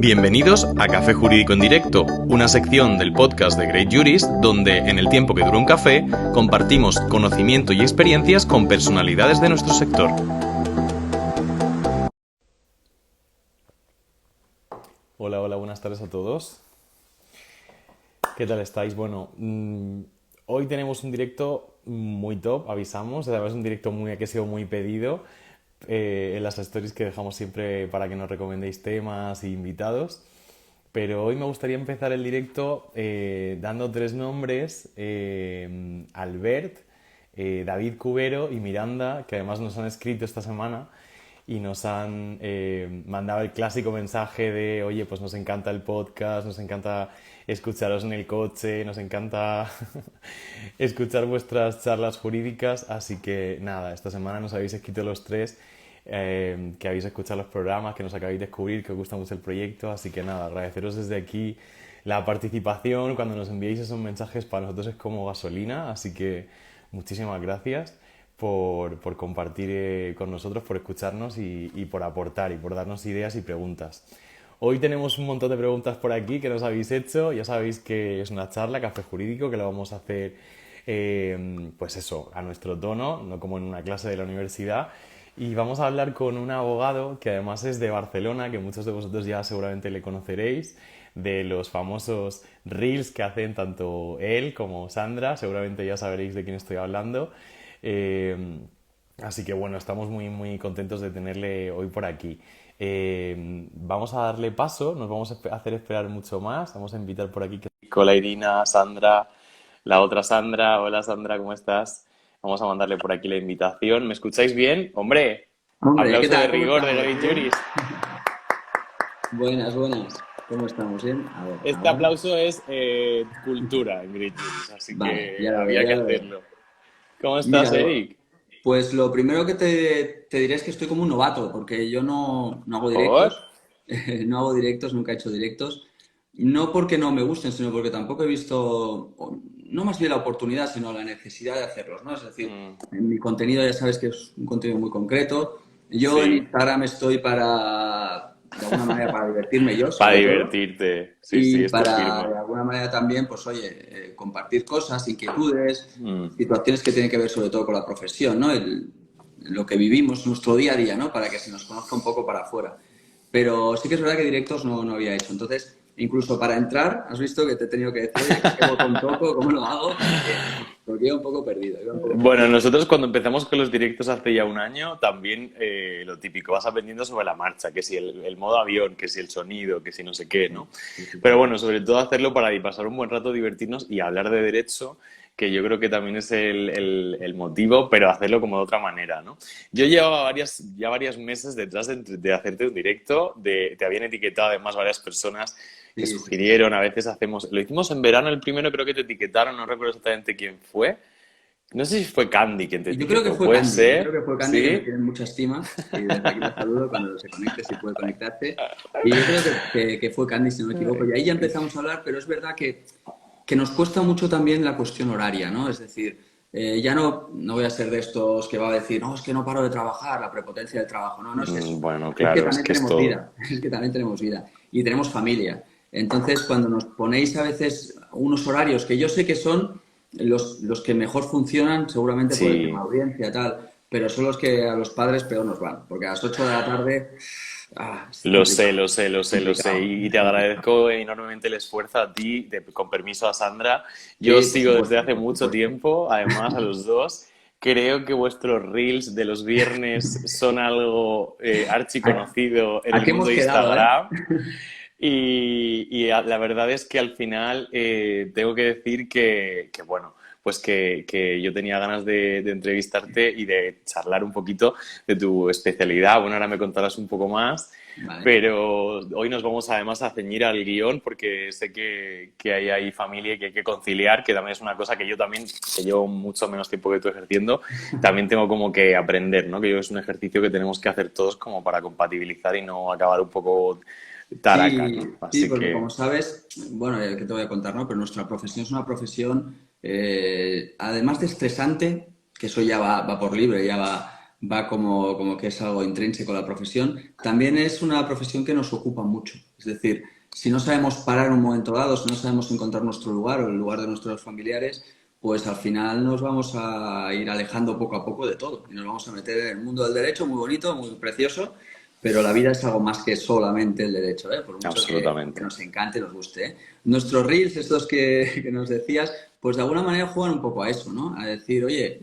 Bienvenidos a Café Jurídico en Directo, una sección del podcast de Great Jurist donde, en el tiempo que dura un café, compartimos conocimiento y experiencias con personalidades de nuestro sector. Hola, buenas tardes a todos. ¿Qué tal estáis? Bueno, hoy tenemos un directo muy top, avisamos. Además es un directo que ha sido muy pedido en las stories que dejamos siempre para que nos recomendéis temas e invitados. Pero hoy me gustaría empezar el directo dando tres nombres: Albert, David Cubero y Miranda, que además nos han escrito esta semana y nos han mandado el clásico mensaje de: oye, pues nos encanta el podcast, nos encanta escucharos en el coche, nos encanta escuchar vuestras charlas jurídicas. Así que nada, esta semana nos habéis escrito los tres, que habéis escuchado los programas, que nos acabáis de descubrir, que os gusta mucho el proyecto. Así que nada, agradeceros desde aquí la participación. Cuando nos enviáis esos mensajes, para nosotros es como gasolina. Así que muchísimas gracias por compartir con nosotros, por escucharnos y por aportar y por darnos ideas y preguntas. Hoy tenemos un montón de preguntas por aquí que nos habéis hecho. Ya sabéis que es una charla, Café Jurídico, que lo vamos a hacer pues eso, a nuestro tono, no como en una clase de la universidad. Y vamos a hablar con un abogado que además es de Barcelona, que muchos de vosotros ya seguramente le conoceréis, de los famosos reels que hacen tanto él como Sandra. Seguramente ya sabréis de quién estoy hablando. Así que bueno, estamos muy contentos de tenerle hoy por aquí. Vamos a darle paso, nos vamos a hacer esperar mucho más. Vamos a invitar por aquí con la Irina, Sandra, la otra Sandra. Hola Sandra, ¿cómo estás? Vamos a mandarle por aquí la invitación. ¿Me escucháis bien? ¡Hombre! Hombre, ¿qué Aplauso de tal? ¿Cómo rigor de estamos? Great Jurist. Buenas. ¿Cómo estamos? ¿Bien? A ver, Este ahora. aplauso es cultura en Great Jurist, así Vale, que ya lo veo, había que ya lo veo. hacerlo. ¿Cómo estás, Mira, Eric? pues lo primero que te diré es que estoy como un novato, porque yo no hago ¿Por? directos, no hago directos, nunca he hecho directos. No porque no me gusten, sino porque tampoco he visto, no más bien la oportunidad, sino la necesidad de hacerlos, ¿no? Es decir, Mm, en mi contenido ya sabes que es un contenido muy concreto. Yo en sí, Instagram estoy de alguna manera, para divertirme yo, para sobre todo. divertirte. Sí, Y esto para, firme. de alguna manera también, pues oye, compartir cosas, inquietudes, Mm. situaciones que tienen que ver sobre todo con la profesión, ¿no? Lo que vivimos, nuestro día a día, ¿no? Para que se nos conozca un poco para afuera. Pero sí que es verdad que directos no había hecho. Entonces, incluso para entrar, has visto que te he tenido que decir: oye, ¿qué botón toco? ¿Cómo lo hago? Porque iba un poco perdido, iba un poco Bueno, perdido. nosotros cuando empezamos con los directos hace ya un año, también lo típico, vas aprendiendo sobre la marcha, que si el modo avión, que si el sonido, que si no sé qué, ¿no? Sí, Pero tal bueno, cual. sobre todo hacerlo para pasar un buen rato, divertirnos y hablar de derecho, que yo creo que también es el motivo, pero hacerlo como de otra manera, ¿no? Yo llevaba ya varios meses detrás de hacerte un directo, te habían etiquetado además varias personas que Sí. sugirieron, a veces lo hicimos en verano el primero, creo que te etiquetaron, no recuerdo exactamente quién fue. No sé si fue Candy quien te Y etiquetó, ¿puede Yo creo ser? que fue Candy, que me ¿Sí? tiene mucha estima, y desde aquí la saludo cuando se conecte, si puede conectarse. Y yo creo que fue Candy, si no me equivoco, y ahí ya empezamos a hablar, pero es verdad que nos cuesta mucho también la cuestión horaria, ¿no? Es decir, ya no voy a ser de estos que va a decir: no, es que no paro de trabajar, la prepotencia del trabajo. No es eso. Bueno, Es que claro, es también que es tenemos todo. vida, es que también tenemos vida y tenemos familia. Entonces, cuando nos ponéis a veces unos horarios que yo sé que son los que mejor funcionan, seguramente por el tema Sí, de audiencia, tal, pero son los que a los padres peor nos van, porque a las 8 de la tarde, es lo sé, complicado, lo sé, lo sé, lo sé. complicado, Y te complicado. agradezco enormemente el esfuerzo a ti, con permiso a Sandra. Yo Sí, por sigo desde supuesto, hace por mucho supuesto. tiempo, además a los dos. Creo que vuestros reels de los viernes son algo archiconocido en el Aquí mundo hemos de quedado, ¿eh? Instagram. La verdad es que al final tengo que decir bueno, pues que yo tenía ganas de entrevistarte y de charlar un poquito de tu especialidad. Bueno, ahora me contarás un poco más, Vale. pero hoy nos vamos además a ceñir al guión porque sé que hay ahí familia y que hay que conciliar, que también es una cosa que yo también, que llevo mucho menos tiempo que tú ejerciendo, también tengo como que aprender, ¿no? Que yo es un ejercicio que tenemos que hacer todos como para compatibilizar y no acabar un poco taraca, ¿no? Sí, Así porque como que sabes, bueno, ¿qué te voy a contar, no? Pero nuestra profesión es una profesión, además de estresante, que eso ya va por libre, va como que es algo intrínseco a la profesión, también es una profesión que nos ocupa mucho. Es decir, si no sabemos parar en un momento dado, si no sabemos encontrar nuestro lugar o el lugar de nuestros familiares, pues al final nos vamos a ir alejando poco a poco de todo y nos vamos a meter en el mundo del derecho, muy bonito, muy precioso, pero la vida es algo más que solamente el derecho, ¿eh? Por mucho que Absolutamente. nos encante, nos guste, ¿eh? Nuestros reels, estos que nos decías, pues de alguna manera juegan un poco a eso, ¿no? A decir, oye,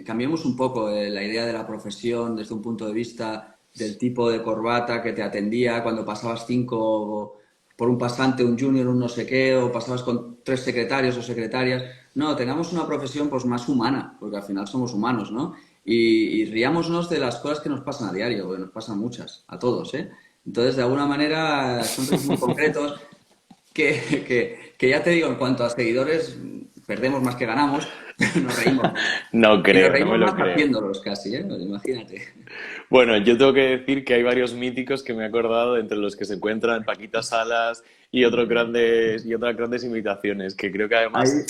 cambiemos un poco la idea de la profesión desde un punto de vista del tipo de corbata que te atendía cuando pasabas 5 por un pasante, un junior, un no sé qué, o pasabas con 3 secretarios o secretarias. No, tengamos una profesión pues más humana, porque al final somos humanos, ¿no? Y riámonos de las cosas que nos pasan a diario, porque nos pasan muchas, a todos, ¿eh? Entonces, de alguna manera, son retos muy concretos que ya te digo, en cuanto a seguidores, perdemos más que ganamos, pero nos reímos. No Y nos creo, no me reímos lo más creo. haciéndolos casi, ¿eh? Pues imagínate. Bueno, yo tengo que decir que hay varios míticos que me he acordado, entre los que se encuentran Paquita Salas y otras grandes imitaciones, que creo que Ahí, además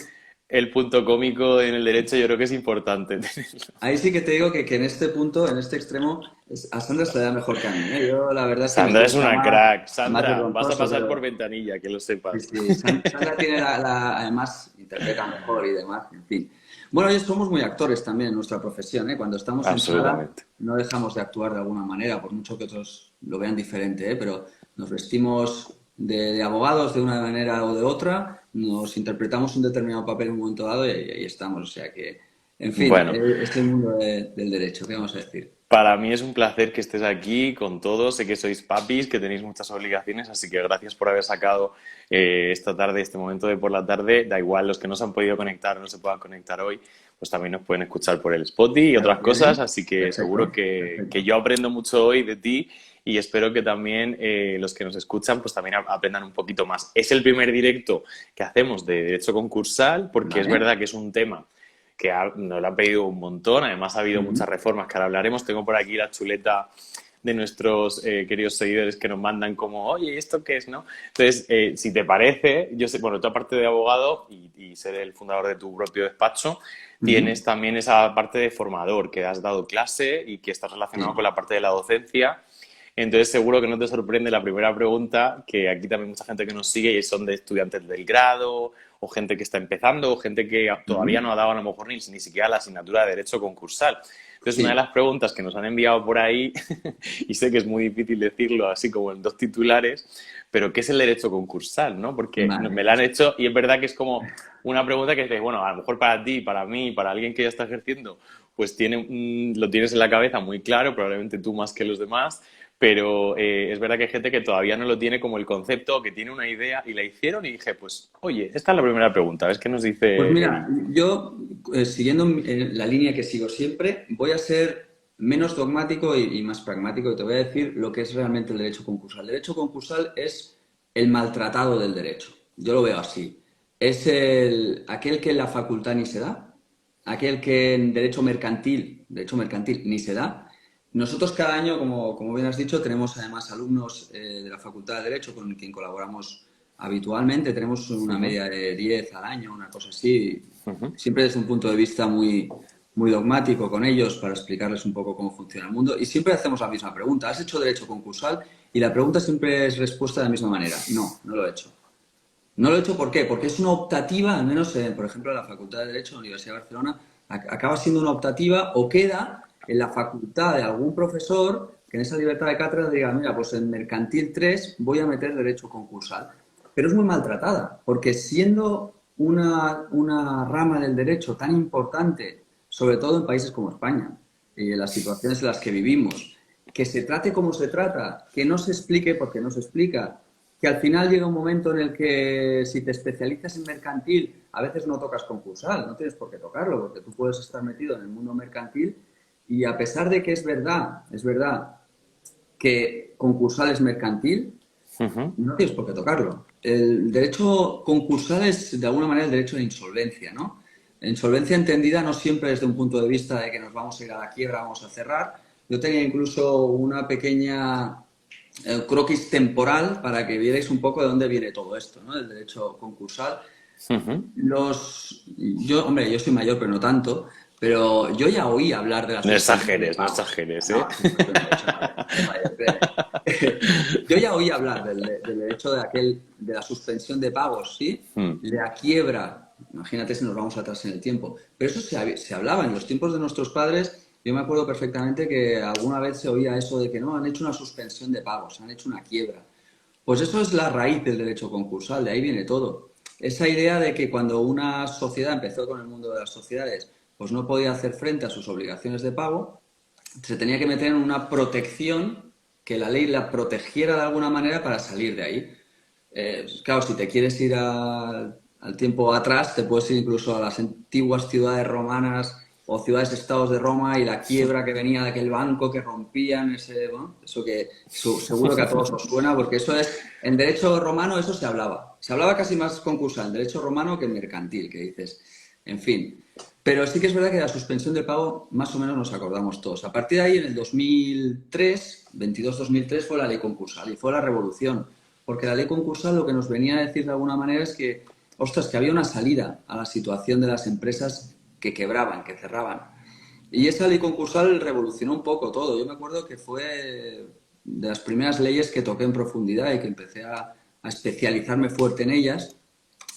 el punto cómico en el derecho yo creo que es importante tenerlo. ahí sí que te digo que en este punto, en este extremo, a Sandra se le da mejor que a mí, ¿eh? Yo la verdad es que me Sandra es cuesta una más, crack. más Sandra, vas a vergonzoso, pasar por pero ventanilla, que lo sí, sepas. sí. Sandra tiene además interpreta mejor y demás, en fin. Bueno, y somos muy actores también en nuestra profesión, ¿eh? Cuando estamos en sala Absolutamente. no dejamos de actuar de alguna manera, por mucho que otros lo vean diferente, ¿eh? Pero nos vestimos de abogados de una manera o de otra, nos interpretamos un determinado papel en un momento dado y ahí estamos. O sea que, en fin, Bueno, es el mundo del derecho, ¿qué vamos a decir? para mí es un placer que estés aquí con todos. Sé que sois papis, que tenéis muchas obligaciones, así que gracias por haber sacado esta tarde, este momento de por la tarde. Da igual, los que no se han podido conectar, no se puedan conectar hoy, pues también nos pueden escuchar por el Spotify y otras ¿Parece cosas. bien? Así que seguro Perfecto, que perfecto. yo aprendo mucho hoy de ti y espero que también los que nos escuchan pues también aprendan un poquito más. Es el primer directo que hacemos de derecho concursal porque es ¿Vale? verdad que es un tema que nos lo han pedido un montón. Además, ha habido muchas Ujú. reformas que ahora hablaremos. Tengo por aquí la chuleta de nuestros queridos seguidores que nos mandan como, oye, ¿esto qué es, no? Entonces, si te parece, yo sé, bueno, tú aparte de abogado y ser el fundador de tu propio despacho, Ujú. tienes también esa parte de formador, que has dado clase y que estás relacionado con Sí. la parte de la docencia. Entonces, seguro que no te sorprende la primera pregunta, que aquí también mucha gente que nos sigue y son de estudiantes del grado, o gente que está empezando, o gente que todavía Ujú. no ha dado a lo mejor ni siquiera la asignatura de Derecho concursal. Entonces, una de Sí. las preguntas que nos han enviado por ahí, y sé que es muy difícil decirlo así como en dos titulares, pero ¿qué es el derecho concursal, no? Porque me Vale. la han hecho y es verdad que es como una pregunta que dices, bueno, a lo mejor para ti, para mí, para alguien que ya está ejerciendo, pues lo tienes en la cabeza muy claro, probablemente tú más que los demás, pero es verdad que hay gente que todavía no lo tiene como el concepto, que tiene una idea y la hicieron y dije, pues, oye, esta es la primera pregunta, a ver qué nos Pues dice mira, Eddie. yo, siguiendo la línea que sigo siempre, voy a ser menos dogmático y más pragmático y te voy a decir lo que es realmente el derecho concursal. El derecho concursal es el maltratado del derecho. Yo lo veo así. Es aquel que en la facultad ni se da, aquel que en derecho mercantil ni se da. Nosotros cada año, como bien has dicho, tenemos además alumnos de la Facultad de Derecho con quien colaboramos habitualmente. Tenemos una Ujú, media de 10 al año, una cosa así, ujú. siempre desde un punto de vista muy dogmático con ellos para explicarles un poco cómo funciona el mundo. Y siempre hacemos la misma pregunta. ¿Has hecho derecho concursal? Y la pregunta siempre es respuesta de la misma manera. No, no lo he hecho. No lo he hecho, ¿por qué? Porque es una optativa, al menos, por ejemplo, en la Facultad de Derecho de la Universidad de Barcelona, acaba siendo una optativa o queda en la facultad de algún profesor que en esa libertad de cátedra diga, mira, pues en Mercantil 3 voy a meter Derecho concursal. Pero es muy maltratada, porque siendo una rama del derecho tan importante, sobre todo en países como España, y en las situaciones en las que vivimos, que se trate como se trata, que no se explique porque no se explica, que al final llega un momento en el que si te especializas en mercantil, a veces no tocas concursal, no tienes por qué tocarlo, porque tú puedes estar metido en el mundo mercantil y a pesar de que es verdad que concursal es mercantil, Ujú. no tienes por qué tocarlo. El derecho concursal es de alguna manera el derecho de insolvencia, ¿no? Insolvencia entendida no siempre desde un punto de vista de que nos vamos a ir a la quiebra, vamos a cerrar. Yo tenía incluso una pequeña croquis temporal para que vierais un poco de dónde viene todo esto, ¿no? El derecho concursal. Ujú. Hombre, yo soy mayor, pero no tanto. Pero yo ya oí hablar de la No suspensión de exageres, no pagos. exageres, ¿eh? No, no, no he hecho nada. Vaya, créeme. Yo ya oí hablar del derecho de la suspensión de pagos, ¿sí? Mm. De la quiebra. Imagínate si nos vamos atrás en el tiempo. Pero eso se hablaba en los tiempos de nuestros padres. Yo me acuerdo perfectamente que alguna vez se oía eso de que no, han hecho una suspensión de pagos, han hecho una quiebra. Pues eso es la raíz del derecho concursal, de ahí viene todo. Esa idea de que cuando una sociedad empezó con el mundo de las sociedades, pues no podía hacer frente a sus obligaciones de pago, se tenía que meter en una protección que la ley la protegiera de alguna manera para salir de ahí. Claro, si te quieres ir al tiempo atrás, te puedes ir incluso a las antiguas ciudades romanas o ciudades-estados de Roma y la quiebra que venía de aquel banco que rompían, bueno, eso que seguro que a todos os suena, porque eso es, en derecho romano eso se hablaba. Se hablaba casi más concursal en derecho romano que en mercantil, que dices, en fin. Pero sí que es verdad que la suspensión del pago más o menos nos acordamos todos. A partir de ahí, en el 2003, 22-2003, fue la ley concursal y fue la revolución. Porque la ley concursal lo que nos venía a decir de alguna manera es que, ostras, que había una salida a la situación de las empresas que quebraban, que cerraban. Y esa ley concursal revolucionó un poco todo. Yo me acuerdo que fue de las primeras leyes que toqué en profundidad y que empecé a especializarme fuerte en ellas.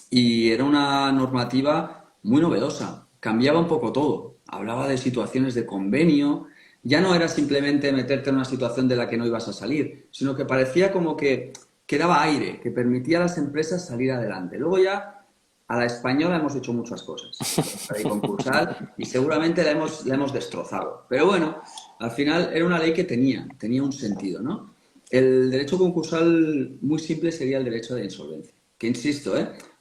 Y era una normativa muy novedosa. Cambiaba un poco todo. Hablaba de situaciones de convenio. Ya no era simplemente meterte en una situación de la que no ibas a salir, sino que parecía como que daba aire, que permitía a las empresas salir adelante. Luego ya a la española hemos hecho muchas cosas, la ley concursal, y seguramente la hemos destrozado. Pero bueno, al final era una ley que tenía un sentido, ¿no? El derecho concursal muy simple sería el derecho de insolvencia, que insisto,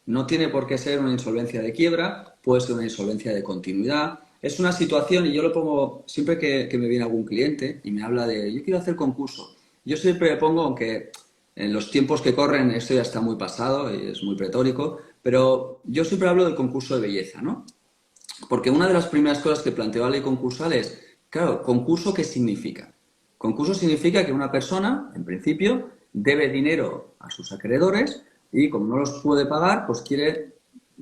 no tiene por qué ser una insolvencia de quiebra, puede ser una insolvencia de continuidad. Es una situación, y yo lo pongo siempre que me viene algún cliente y me habla de, yo quiero hacer concurso. Yo siempre le pongo, aunque en los tiempos que corren esto ya está muy pasado y es muy pretórico, pero yo siempre hablo del concurso de belleza, ¿no? Porque una de las primeras cosas que planteó la ley concursal es, claro, ¿concurso qué significa? Concurso significa que una persona, en principio, debe dinero a sus acreedores y como no los puede pagar, pues quiere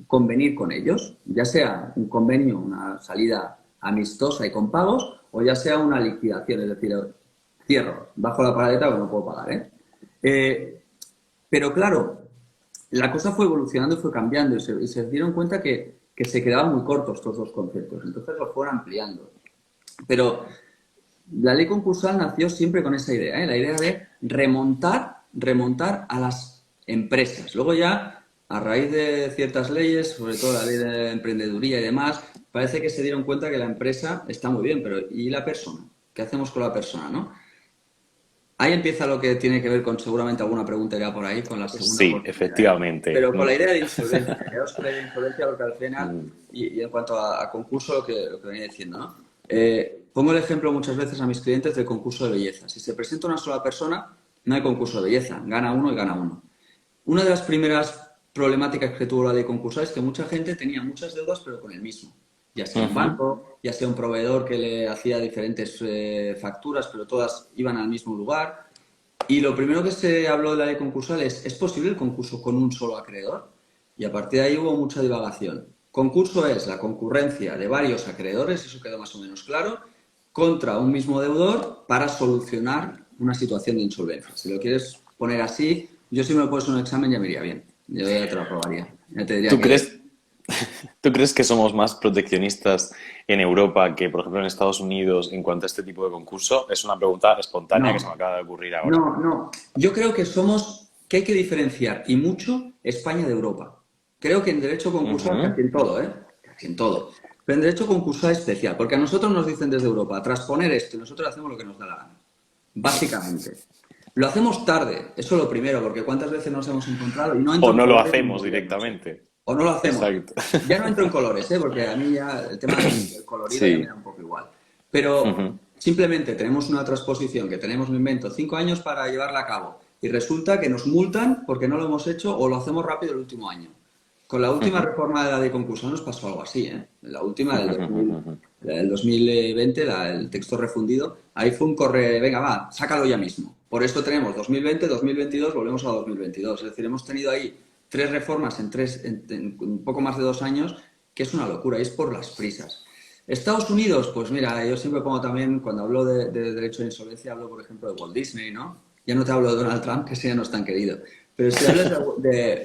convenir con ellos, ya sea un convenio, una salida amistosa y con pagos, o ya sea una liquidación, es decir, cierro, bajo la paradeta porque no puedo pagar, ¿eh? Pero claro, la cosa fue evolucionando y fue cambiando y se dieron cuenta que se quedaban muy cortos estos dos conceptos, entonces lo fueron ampliando. Pero la ley concursal nació siempre con esa idea, la idea de remontar a las empresas. Luego ya, a raíz de ciertas leyes, sobre todo la ley de emprendeduría y demás, parece que se dieron cuenta que la empresa está muy bien, pero ¿y la persona? ¿Qué hacemos con la persona, no? Ahí empieza lo que tiene que ver con seguramente alguna pregunta ya por ahí, con la segunda Sí, oportunidad, ¿eh? efectivamente. Pero con la idea de insolvencia, quedaos con la idea de insolvencia porque al final, Mm. y en cuanto a concurso, lo que venía diciendo, ¿no? Pongo el ejemplo muchas veces a mis clientes del concurso de belleza. Si se presenta una sola persona, no hay concurso de belleza, gana uno y gana uno. Una de las primeras problemáticas que tuvo la ley concursal es que mucha gente tenía muchas deudas, pero con el mismo. Ya sea un Ujú. banco, ya sea un proveedor que le hacía diferentes facturas, pero todas iban al mismo lugar. Y lo primero que se habló de la ley concursal ¿es posible el concurso con un solo acreedor? Y a partir de ahí hubo mucha divagación. Concurso es la concurrencia de varios acreedores, eso quedó más o menos claro, contra un mismo deudor para solucionar una situación de insolvencia. Si lo quieres poner así, yo si me lo pones en un examen ya me iría bien. Yo ya te lo aprobaría. Ya te diría ¿Tú que crees, ¿Tú crees que somos más proteccionistas en Europa que, por ejemplo, en Estados Unidos en cuanto a este tipo de concurso? Es una pregunta espontánea que se me no. acaba de ocurrir ahora. No. Yo creo que hay que diferenciar y mucho España de Europa. Creo que en derecho concursal, Ujú. casi en todo, ¿eh? Casi en todo. Pero en derecho concursal especial, porque a nosotros nos dicen desde Europa, transponer esto y nosotros hacemos lo que nos da la gana. Básicamente. Lo hacemos tarde, eso es lo primero, porque cuántas veces nos hemos encontrado y no entro O en no lo colores ni en hacemos gobiernos, ¿eh? directamente. O no lo hacemos. Exacto. Ya no entro en colores, ¿eh? Porque a mí ya el tema del colorido ya me Sí. da un poco igual. Pero Ujú. simplemente tenemos una transposición que tenemos, me invento, 5 años para llevarla a cabo. Y resulta que nos multan porque no lo hemos hecho o lo hacemos rápido el último año. Con la última Ujú. reforma de la ley concursal nos pasó algo así, ¿eh? La última Ujú. del 2020, el texto refundido, ahí fue un corre, venga, va, sácalo ya mismo. Por esto tenemos 2020, 2022, volvemos a 2022. Es decir, hemos tenido ahí tres reformas en un poco más de 2 años, que es una locura, y es por las prisas. Estados Unidos, pues mira, yo siempre pongo también, cuando hablo de derecho de insolvencia, hablo, por ejemplo, de Walt Disney, ¿no? Ya no te hablo de Donald Trump, que ese ya no es tan querido. Pero si hablas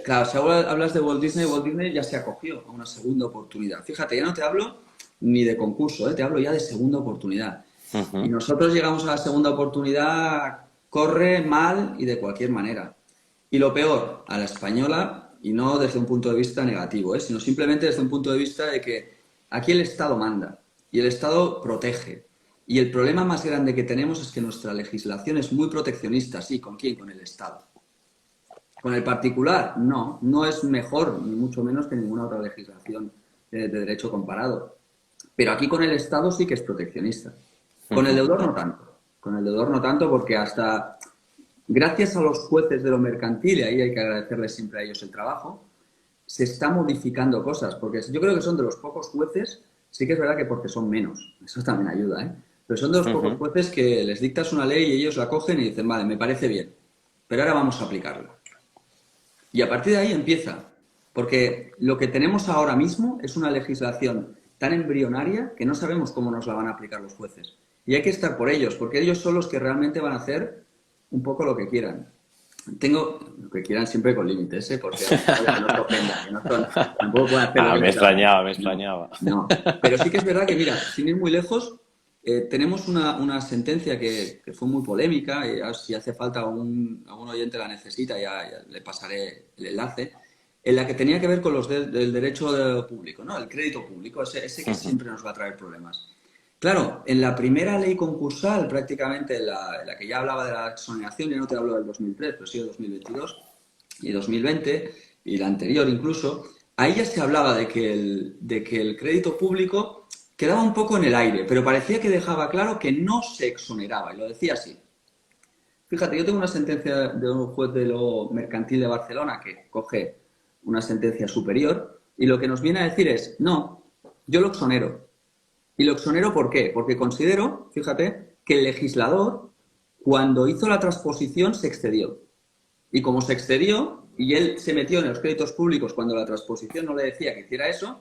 claro, si hablas de Walt Disney ya se acogió a una segunda oportunidad. Fíjate, ya no te hablo ni de concurso, ¿eh? Te hablo ya de segunda oportunidad. Y nosotros llegamos a la segunda oportunidad, corre mal y de cualquier manera. Y lo peor, a la española, y no desde un punto de vista negativo, sino simplemente desde un punto de vista de que aquí el Estado manda y el Estado protege. Y el problema más grande que tenemos es que nuestra legislación es muy proteccionista, sí, ¿con quién? Con el Estado. Con el particular, no, no es mejor, ni mucho menos que ninguna otra legislación de derecho comparado. Pero aquí con el Estado sí que es proteccionista. Con el deudor no tanto. Con el deudor no tanto porque hasta gracias a los jueces de lo mercantil, y ahí hay que agradecerles siempre a ellos el trabajo, se está modificando cosas. Porque yo creo que son de los pocos jueces, sí que es verdad que porque son menos, eso también ayuda, ¿eh? Pero son de los pocos jueces que les dictas una ley y ellos la cogen y dicen, vale, me parece bien, pero ahora vamos a aplicarla. Y a partir de ahí empieza. Porque lo que tenemos ahora mismo es una legislación tan embrionaria que no sabemos cómo nos la van a aplicar los jueces. Y hay que estar por ellos, porque ellos son los que realmente van a hacer un poco lo que quieran. Tengo lo que quieran siempre con límites, ¿eh? Porque no se ofenda, que no son, tampoco pueden hacer lo que Me extrañaba, me no, extrañaba. no. Pero sí que es verdad que, mira, sin ir muy lejos, tenemos una sentencia que fue muy polémica, y si hace falta algún oyente la necesita, ya le pasaré el enlace, en la que tenía que ver con los del derecho público, ¿no? El crédito público, ese que siempre nos va a traer problemas. Claro, en la primera ley concursal, prácticamente en la que ya hablaba de la exoneración, ya no te hablo del 2003, pero sí del 2022 y 2020, y la anterior incluso, ahí ya se hablaba de que el crédito público quedaba un poco en el aire, pero parecía que dejaba claro que no se exoneraba, y lo decía así. Fíjate, yo tengo una sentencia de un juez de lo mercantil de Barcelona que coge una sentencia superior y lo que nos viene a decir es, no, yo lo exonero. ¿Y lo exonero por qué? Porque considero, fíjate, que el legislador, cuando hizo la transposición, se excedió. Y como se excedió y él se metió en los créditos públicos cuando la transposición no le decía que hiciera eso,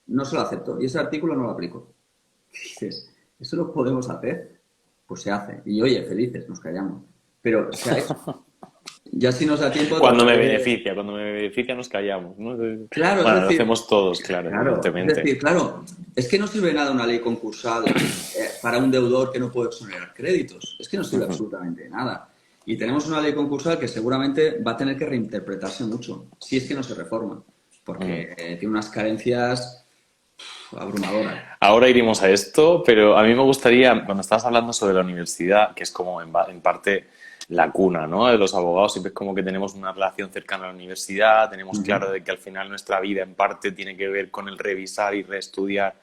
no se lo aceptó. Y ese artículo no lo aplicó. ¿Qué dices? ¿Eso lo podemos hacer? Pues se hace. Y oye, felices, nos callamos. Pero se ha hecho. Ya si nos da tiempo... Cuando me beneficia nos callamos, ¿no? Claro, bueno, es decir, lo hacemos todos, claro, evidentemente. Es decir, claro, es que no sirve nada una ley concursal para un deudor que no puede exonerar créditos. Es que no sirve absolutamente nada. Y tenemos una ley concursal que seguramente va a tener que reinterpretarse mucho, si es que no se reforma, porque tiene unas carencias abrumadoras. Ahora iremos a esto, pero a mí me gustaría, cuando estabas hablando sobre la universidad, que es como en parte la cuna, ¿no? De los abogados, siempre es como que tenemos una relación cercana a la universidad, tenemos claro de que al final nuestra vida en parte tiene que ver con el revisar y reestudiar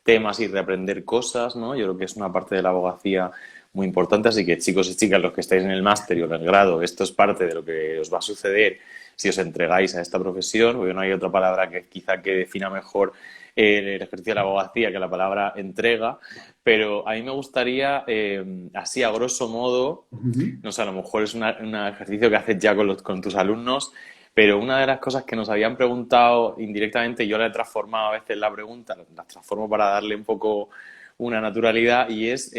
temas y reaprender cosas, ¿no? Yo creo que es una parte de la abogacía muy importante, así que chicos y chicas, los que estáis en el máster o en el grado, esto es parte de lo que os va a suceder si os entregáis a esta profesión, porque no hay otra palabra que quizá que defina mejor el ejercicio de la abogacía que la palabra entrega, pero a mí me gustaría, así a grosso modo, no sé, a lo mejor es un ejercicio que haces ya con tus alumnos, pero una de las cosas que nos habían preguntado indirectamente, yo la he transformado a veces la pregunta, la transformo para darle un poco una naturalidad y es...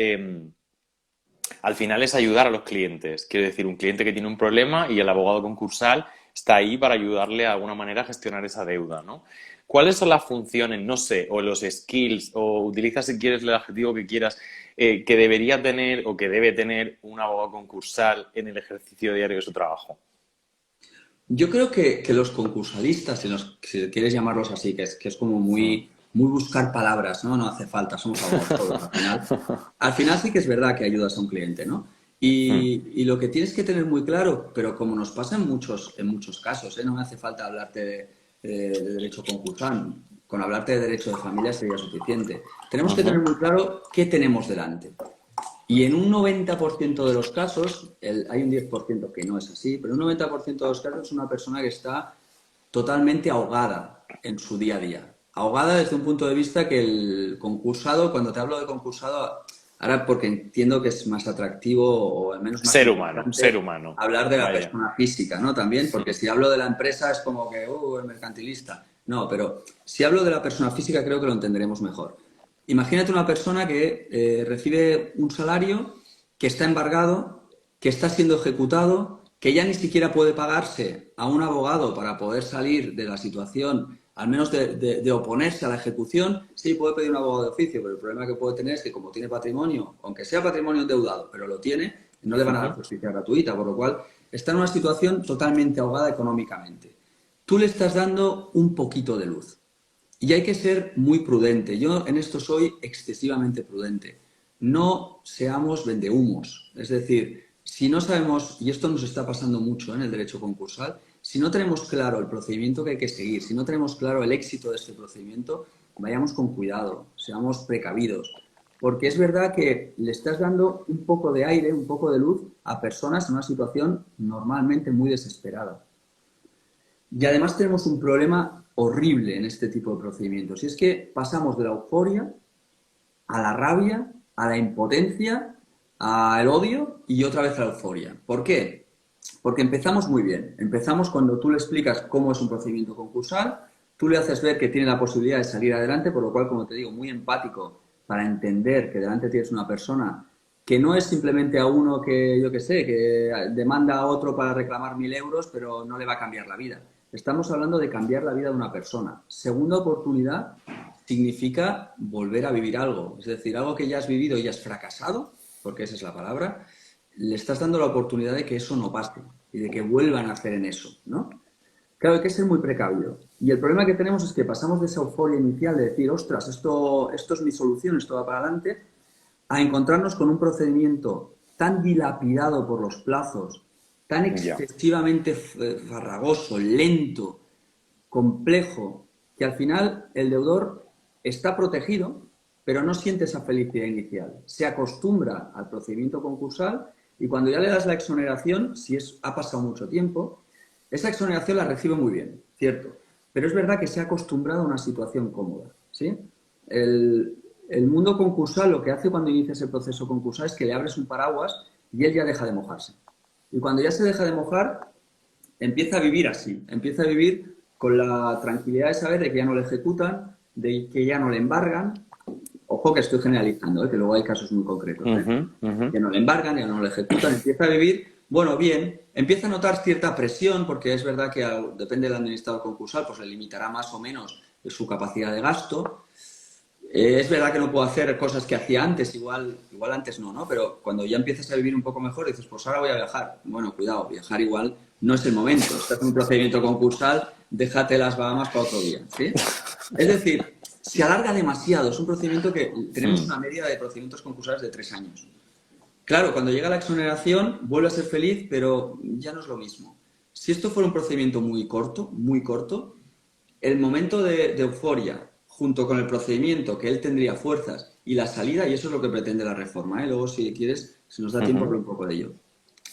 al final es ayudar a los clientes. Quiero decir, un cliente que tiene un problema y el abogado concursal está ahí para ayudarle de alguna manera a gestionar esa deuda, ¿no? ¿Cuáles son las funciones, no sé, o los skills, o utiliza si quieres el adjetivo que quieras, que debería tener o que debe tener un abogado concursal en el ejercicio diario de su trabajo? Yo creo que los concursalistas, si quieres llamarlos así, que es como muy buscar palabras, ¿no? No hace falta, somos abogados todos al final. Al final sí que es verdad que ayudas a un cliente, ¿no? Y lo que tienes que tener muy claro, pero como nos pasa en muchos casos, no me hace falta hablarte de derecho concursal, con hablarte de derecho de familia sería suficiente. Tenemos que tener muy claro qué tenemos delante. Y en un 90% de los casos, hay un 10% que no es así, pero en un 90% de los casos es una persona que está totalmente ahogada en su día a día. Ahogada desde un punto de vista que el concursado, cuando te hablo de concursado, ahora porque entiendo que es más atractivo o al menos más ser humano. Hablar de la persona física, ¿no? También, porque si hablo de la empresa es como que, el mercantilista. No, pero si hablo de la persona física creo que lo entenderemos mejor. Imagínate una persona que recibe un salario, que está embargado, que está siendo ejecutado, que ya ni siquiera puede pagarse a un abogado para poder salir de la situación, al menos de oponerse a la ejecución. Sí, puede pedir un abogado de oficio, pero el problema que puede tener es que como tiene patrimonio, aunque sea patrimonio endeudado, pero lo tiene, no le van a dar justicia gratuita, por lo cual está en una situación totalmente ahogada económicamente. Tú le estás dando un poquito de luz. Y hay que ser muy prudente. Yo en esto soy excesivamente prudente. No seamos vendehumos. Es decir, si no sabemos, y esto nos está pasando mucho en el derecho concursal, si no tenemos claro el procedimiento que hay que seguir, si no tenemos claro el éxito de este procedimiento, vayamos con cuidado, seamos precavidos. Porque es verdad que le estás dando un poco de aire, un poco de luz a personas en una situación normalmente muy desesperada. Y además tenemos un problema horrible en este tipo de procedimientos. Y es que pasamos de la euforia a la rabia, a la impotencia, al odio y otra vez a la euforia. ¿Por qué? Porque empezamos muy bien. Empezamos cuando tú le explicas cómo es un procedimiento concursal, tú le haces ver que tiene la posibilidad de salir adelante, por lo cual, como te digo, muy empático para entender que delante tienes una persona que no es simplemente a uno que, yo qué sé, que demanda a otro para reclamar 1.000 euros, pero no le va a cambiar la vida. Estamos hablando de cambiar la vida de una persona. Segunda oportunidad significa volver a vivir algo. Es decir, algo que ya has vivido y has fracasado, porque esa es la palabra, le estás dando la oportunidad de que eso no pase y de que vuelvan a hacer en eso, ¿no? Claro, hay que ser muy precavido. Y el problema que tenemos es que pasamos de esa euforia inicial de decir, ostras, esto es mi solución, esto va para adelante, a encontrarnos con un procedimiento tan dilapidado por los plazos, tan excesivamente farragoso, lento, complejo, que al final el deudor está protegido, pero no siente esa felicidad inicial. Se acostumbra al procedimiento concursal y cuando ya le das la exoneración, si ha pasado mucho tiempo, esa exoneración la recibe muy bien, cierto. Pero es verdad que se ha acostumbrado a una situación cómoda, ¿sí? El mundo concursal lo que hace cuando inicias el proceso concursal es que le abres un paraguas y él ya deja de mojarse. Y cuando ya se deja de mojar, empieza a vivir así, empieza a vivir con la tranquilidad de saber de que ya no le ejecutan, de que ya no le embargan. Ojo que estoy generalizando, que luego hay casos muy concretos. Que no le embargan, ya no le ejecutan, empieza a vivir, bueno, bien, empieza a notar cierta presión, porque es verdad que depende del administrador concursal, pues le limitará más o menos su capacidad de gasto. Es verdad que no puedo hacer cosas que hacía antes, igual antes no, pero cuando ya empiezas a vivir un poco mejor, dices, pues ahora voy a viajar. Bueno, cuidado, viajar igual no es el momento. Estás en un procedimiento concursal, déjate las Bahamas para otro día, ¿sí? Es decir, se alarga demasiado. Es un procedimiento que tenemos una media de procedimientos concursales de 3 años. Claro, cuando llega la exoneración, vuelve a ser feliz, pero ya no es lo mismo. Si esto fuera un procedimiento muy corto, el momento de euforia, junto con el procedimiento que él tendría fuerzas y la salida, y eso es lo que pretende la reforma, ¿eh? Luego, si quieres, si nos da tiempo, hablo un poco de ello.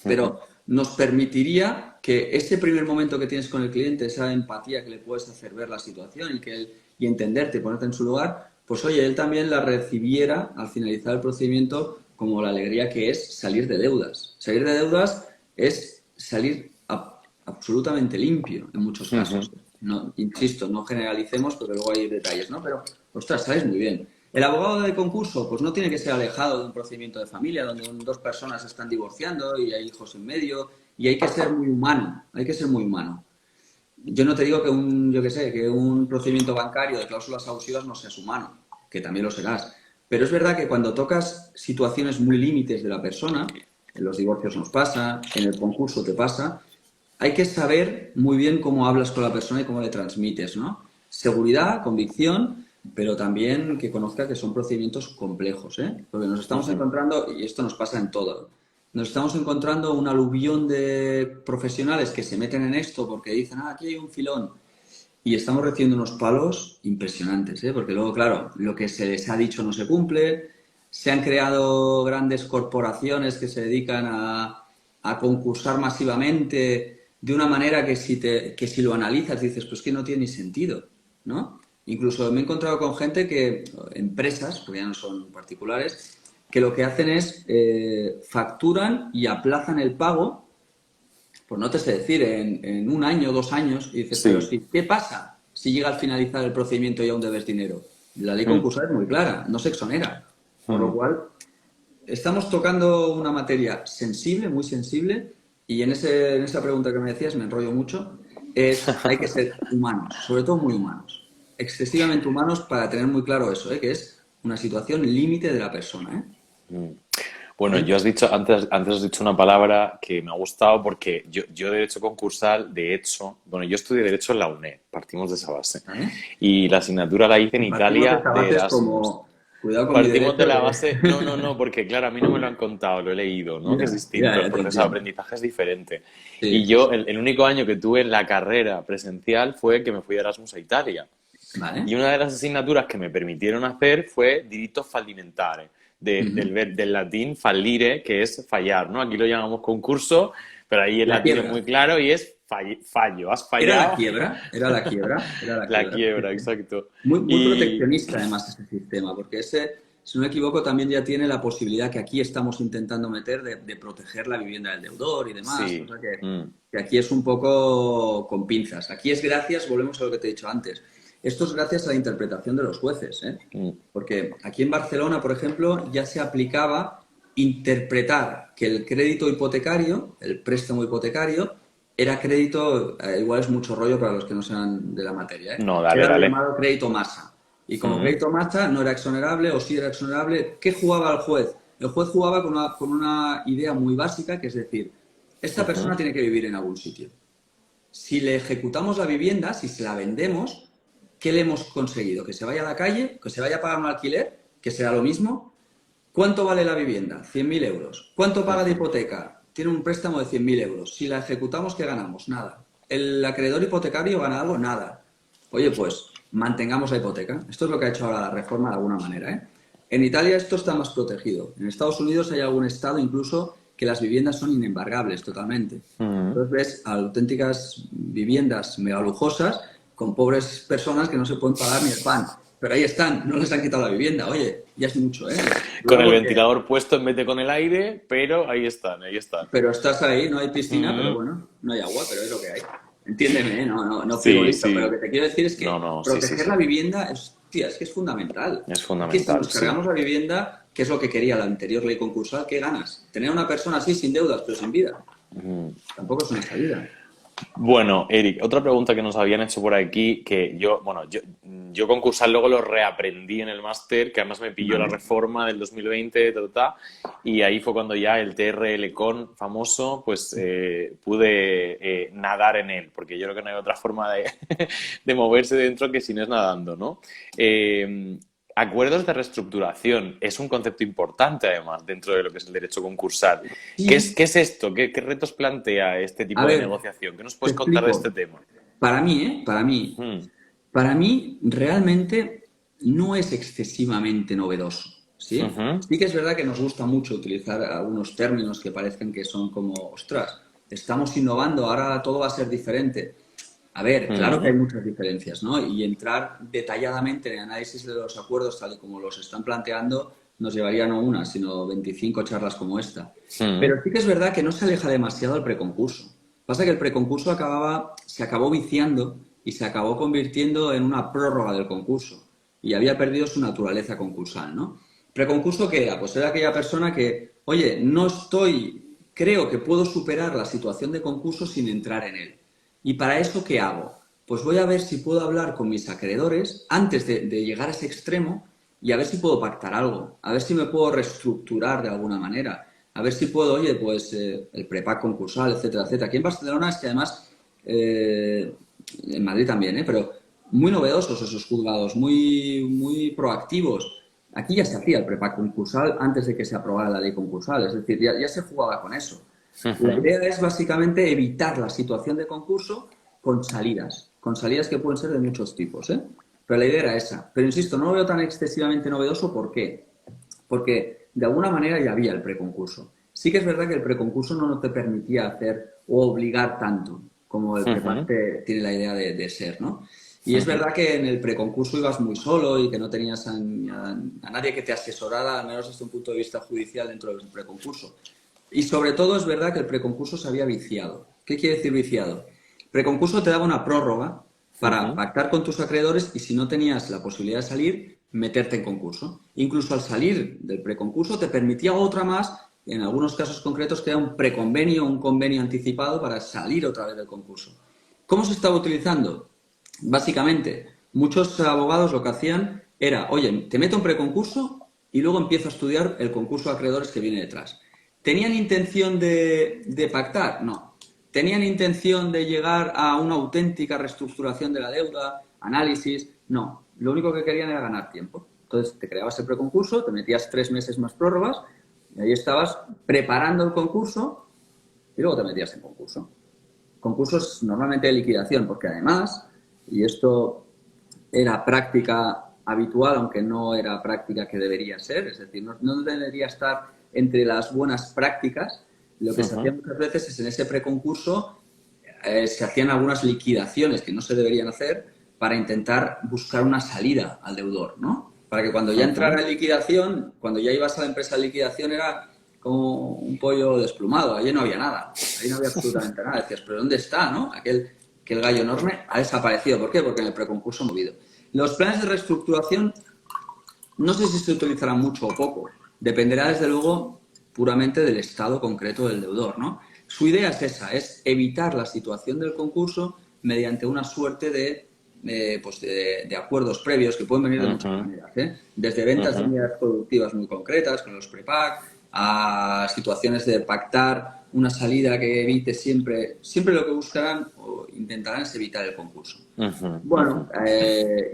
Pero nos permitiría que ese primer momento que tienes con el cliente, esa empatía que le puedes hacer ver la situación y entenderte, ponerte en su lugar, pues oye, él también la recibiera al finalizar el procedimiento como la alegría que es salir de deudas. Salir de deudas es salir absolutamente limpio en muchos casos. No, insisto, no generalicemos porque luego hay detalles, ¿no? Pero, ostras, sabes muy bien. El abogado de concurso, pues no tiene que ser alejado de un procedimiento de familia donde 2 personas se están divorciando y hay hijos en medio y hay que ser muy humano, Yo no te digo que un procedimiento bancario de cláusulas abusivas no seas humano, que también lo serás. Pero es verdad que cuando tocas situaciones muy límites de la persona, en los divorcios nos pasa, en el concurso te pasa, hay que saber muy bien cómo hablas con la persona y cómo le transmites, ¿no? Seguridad, convicción, pero también que conozca que son procedimientos complejos, ¿eh? Porque nos estamos encontrando, y esto nos pasa en todo, nos estamos encontrando un aluvión de profesionales que se meten en esto porque dicen, aquí hay un filón, y estamos recibiendo unos palos impresionantes, ¿eh? Porque luego, claro, lo que se les ha dicho no se cumple, se han creado grandes corporaciones que se dedican a concursar masivamente de una manera que si lo analizas dices, pues que no tiene ni sentido, ¿no? Incluso me he encontrado con gente empresas, porque ya no son particulares, que lo que hacen es facturan y aplazan el pago, pues no te sé decir, en 1 año, 2 años, y dices, pero ¿qué pasa si llega al finalizar el procedimiento y aún debes dinero? La ley concursal es muy clara, no se exonera. Por lo cual, estamos tocando una materia sensible, muy sensible, y en esa pregunta que me decías, me enrollo mucho, hay que ser humanos, sobre todo muy humanos, excesivamente humanos para tener muy claro eso, que es una situación límite de la persona. Bueno, yo has dicho, antes has dicho una palabra que me ha gustado porque yo derecho concursal, de hecho, bueno, yo estudié derecho en la UNED, partimos de esa base. ¿Vale? Y la asignatura la hice en Partimos de Italia esta de base es Erasmus. como, cuidado con mi Partimos de derecho, la que base, no, porque claro, a mí no me lo han contado, lo he leído, ¿no? Que es distinto, el ya te proceso de entiendo. aprendizaje es diferente. Sí, Y sí, yo, sí. el único año que tuve en la carrera presencial fue que me fui de Erasmus a Italia. ¿Vale? Y una de las asignaturas que me permitieron hacer fue diritto fallimentare, Ujú. del latín fallire, que es fallar, ¿no? Aquí lo llamamos concurso, pero ahí el La latín es quiebra. muy claro y es fallo, has Era la fallado, quiebra, era la quiebra, era la la quiebra. Sí, quiebra, sí. exacto. Muy, muy Y proteccionista además ese sistema, porque ese, si no me equivoco, también ya tiene la posibilidad que aquí estamos intentando meter de proteger la vivienda del deudor y demás, sí, cosa que aquí es un poco con pinzas. Aquí es gracias, volvemos a lo que te he dicho antes, esto es gracias a la interpretación de los jueces, ¿eh? Porque aquí en Barcelona, por ejemplo, ya se aplicaba interpretar que el crédito hipotecario, el préstamo hipotecario, era crédito, igual es mucho rollo para los que no sean de la materia, ¿eh? no, dale, Era lo dale. llamado crédito masa. Y como crédito masa no era exonerable o sí era exonerable, ¿qué jugaba el juez? El juez jugaba con una idea muy básica, que es decir, esta persona tiene que vivir en algún sitio. Si le ejecutamos la vivienda, si se la vendemos, ¿qué le hemos conseguido? ¿Que se vaya a la calle? ¿Que se vaya a pagar un alquiler? ¿Que será lo mismo? ¿Cuánto vale la vivienda? 100.000 euros. ¿Cuánto paga de hipoteca? Tiene un préstamo de 100.000 euros. Si la ejecutamos, ¿qué ganamos? Nada. ¿El acreedor hipotecario gana algo? Nada. Oye, pues mantengamos la hipoteca. Esto es lo que ha hecho ahora la reforma de alguna manera, ¿eh? En Italia esto está más protegido. En Estados Unidos hay algún estado incluso que las viviendas son inembargables totalmente. Entonces ves auténticas viviendas mega lujosas con pobres personas que no se pueden pagar ni el pan. Pero ahí están, no les han quitado la vivienda. Oye, ya es mucho, ¿eh? Con Cuidado el porque... ventilador puesto en vez de con el aire, pero ahí están, ahí están. Pero estás ahí, no hay piscina, pero bueno, no hay agua, pero es lo que hay. Entiéndeme, ¿eh? No Sí, frivolizo, pero lo sí. que te quiero decir es No, que no, sí, sí, proteger la sí. vivienda es, tía, es que es fundamental. Es Es que si fundamental, nos sí. cargamos la vivienda, que es lo que quería la anterior ley concursal, ¿qué ganas? Tener a una persona así sin deudas, pero sin vida. Tampoco es una salida. Bueno, Eric, otra pregunta que nos habían hecho por aquí, que yo concursar luego lo reaprendí en el máster, que además me pilló la Vale. reforma del 2020, y ahí fue cuando ya el TRL con famoso, pues pude nadar en él, porque yo creo que no hay otra forma de, de moverse dentro que si no es nadando, ¿no? Acuerdos de reestructuración es un concepto importante, además, dentro de lo que es el derecho concursal. Sí, ¿Qué es esto? ¿Qué retos plantea este a tipo de ver, negociación? ¿Qué nos te puedes contar de este explico. tema? Para mí, ¿eh? Mm, Para mí, realmente no es excesivamente novedoso, ¿sí? ujú, Sí que es verdad que nos gusta mucho utilizar algunos términos que parezcan que son como, ostras, estamos innovando, ahora todo va a ser diferente. A ver, claro que hay mm, muchas diferencias, ¿no? Y entrar detalladamente en el análisis de los acuerdos tal y como los están planteando nos llevaría no una, sino 25 charlas como esta. mm, Pero sí que es verdad que no se aleja demasiado del preconcurso. Pasa que el preconcurso se acabó viciando y se acabó convirtiendo en una prórroga del concurso y había perdido su naturaleza concursal, ¿no? ¿Preconcurso qué era? Pues era aquella persona que, oye, creo que puedo superar la situación de concurso sin entrar en él. ¿Y para eso qué hago? Pues voy a ver si puedo hablar con mis acreedores antes de llegar a ese extremo y a ver si puedo pactar algo, a ver si me puedo reestructurar de alguna manera, a ver si puedo, oye, pues el prepack concursal, etcétera, etcétera. Aquí en Barcelona es que además, en Madrid también, pero muy novedosos esos juzgados, muy, muy proactivos. Aquí ya se hacía el prepack concursal antes de que se aprobara la ley concursal, es decir, ya se jugaba con eso. La ujú. idea es básicamente evitar la situación de concurso con salidas que pueden ser de muchos tipos, ¿eh? Pero la idea era esa. Pero insisto, no lo veo tan excesivamente novedoso. ¿Por qué? Porque de alguna manera ya había el preconcurso. Sí que es verdad que el preconcurso no te permitía hacer o obligar tanto como el preparte tiene la idea de ser, ¿no? Y es verdad que en el preconcurso ibas muy solo y que no tenías a nadie que te asesorara, al menos desde un punto de vista judicial dentro del preconcurso. Y sobre todo es verdad que el preconcurso se había viciado. ¿Qué quiere decir viciado? Preconcurso te daba una prórroga para pactar con tus acreedores y si no tenías la posibilidad de salir, meterte en concurso. Incluso al salir del preconcurso te permitía otra más, en algunos casos concretos, que era un preconvenio o un convenio anticipado para salir otra vez del concurso. ¿Cómo se estaba utilizando? Básicamente, muchos abogados lo que hacían era, oye, te meto en preconcurso y luego empiezo a estudiar el concurso de acreedores que viene detrás. ¿Tenían intención de pactar? No. ¿Tenían intención de llegar a una auténtica reestructuración de la deuda, análisis? No. Lo único que querían era ganar tiempo. Entonces, te creabas el preconcurso, te metías 3 meses más prórrogas y ahí estabas preparando el concurso y luego te metías en concurso. Concursos normalmente de liquidación, porque además, y esto era práctica habitual, aunque no era práctica que debería ser, es decir, no debería estar entre las buenas prácticas. Lo que se hacía muchas veces es en ese preconcurso se hacían algunas liquidaciones que no se deberían hacer para intentar buscar una salida al deudor, ¿no? Para que cuando ya entrara en liquidación, cuando ya ibas a la empresa de liquidación era como un pollo desplumado, allí no había nada, ahí no había absolutamente nada. Decías, ¿pero dónde está, no? Aquel gallo enorme ha desaparecido. ¿Por qué? Porque en el preconcurso movido. Los planes de reestructuración no sé si se utilizarán mucho o poco. Dependerá, desde luego, puramente del estado concreto del deudor, ¿no? Su idea es esa, es evitar la situación del concurso mediante una suerte de acuerdos previos que pueden venir de muchas maneras, ¿eh? Desde ventas de unidades productivas muy concretas, con los prepack, a situaciones de pactar una salida que evite siempre lo que buscarán o intentarán es evitar el concurso. Bueno,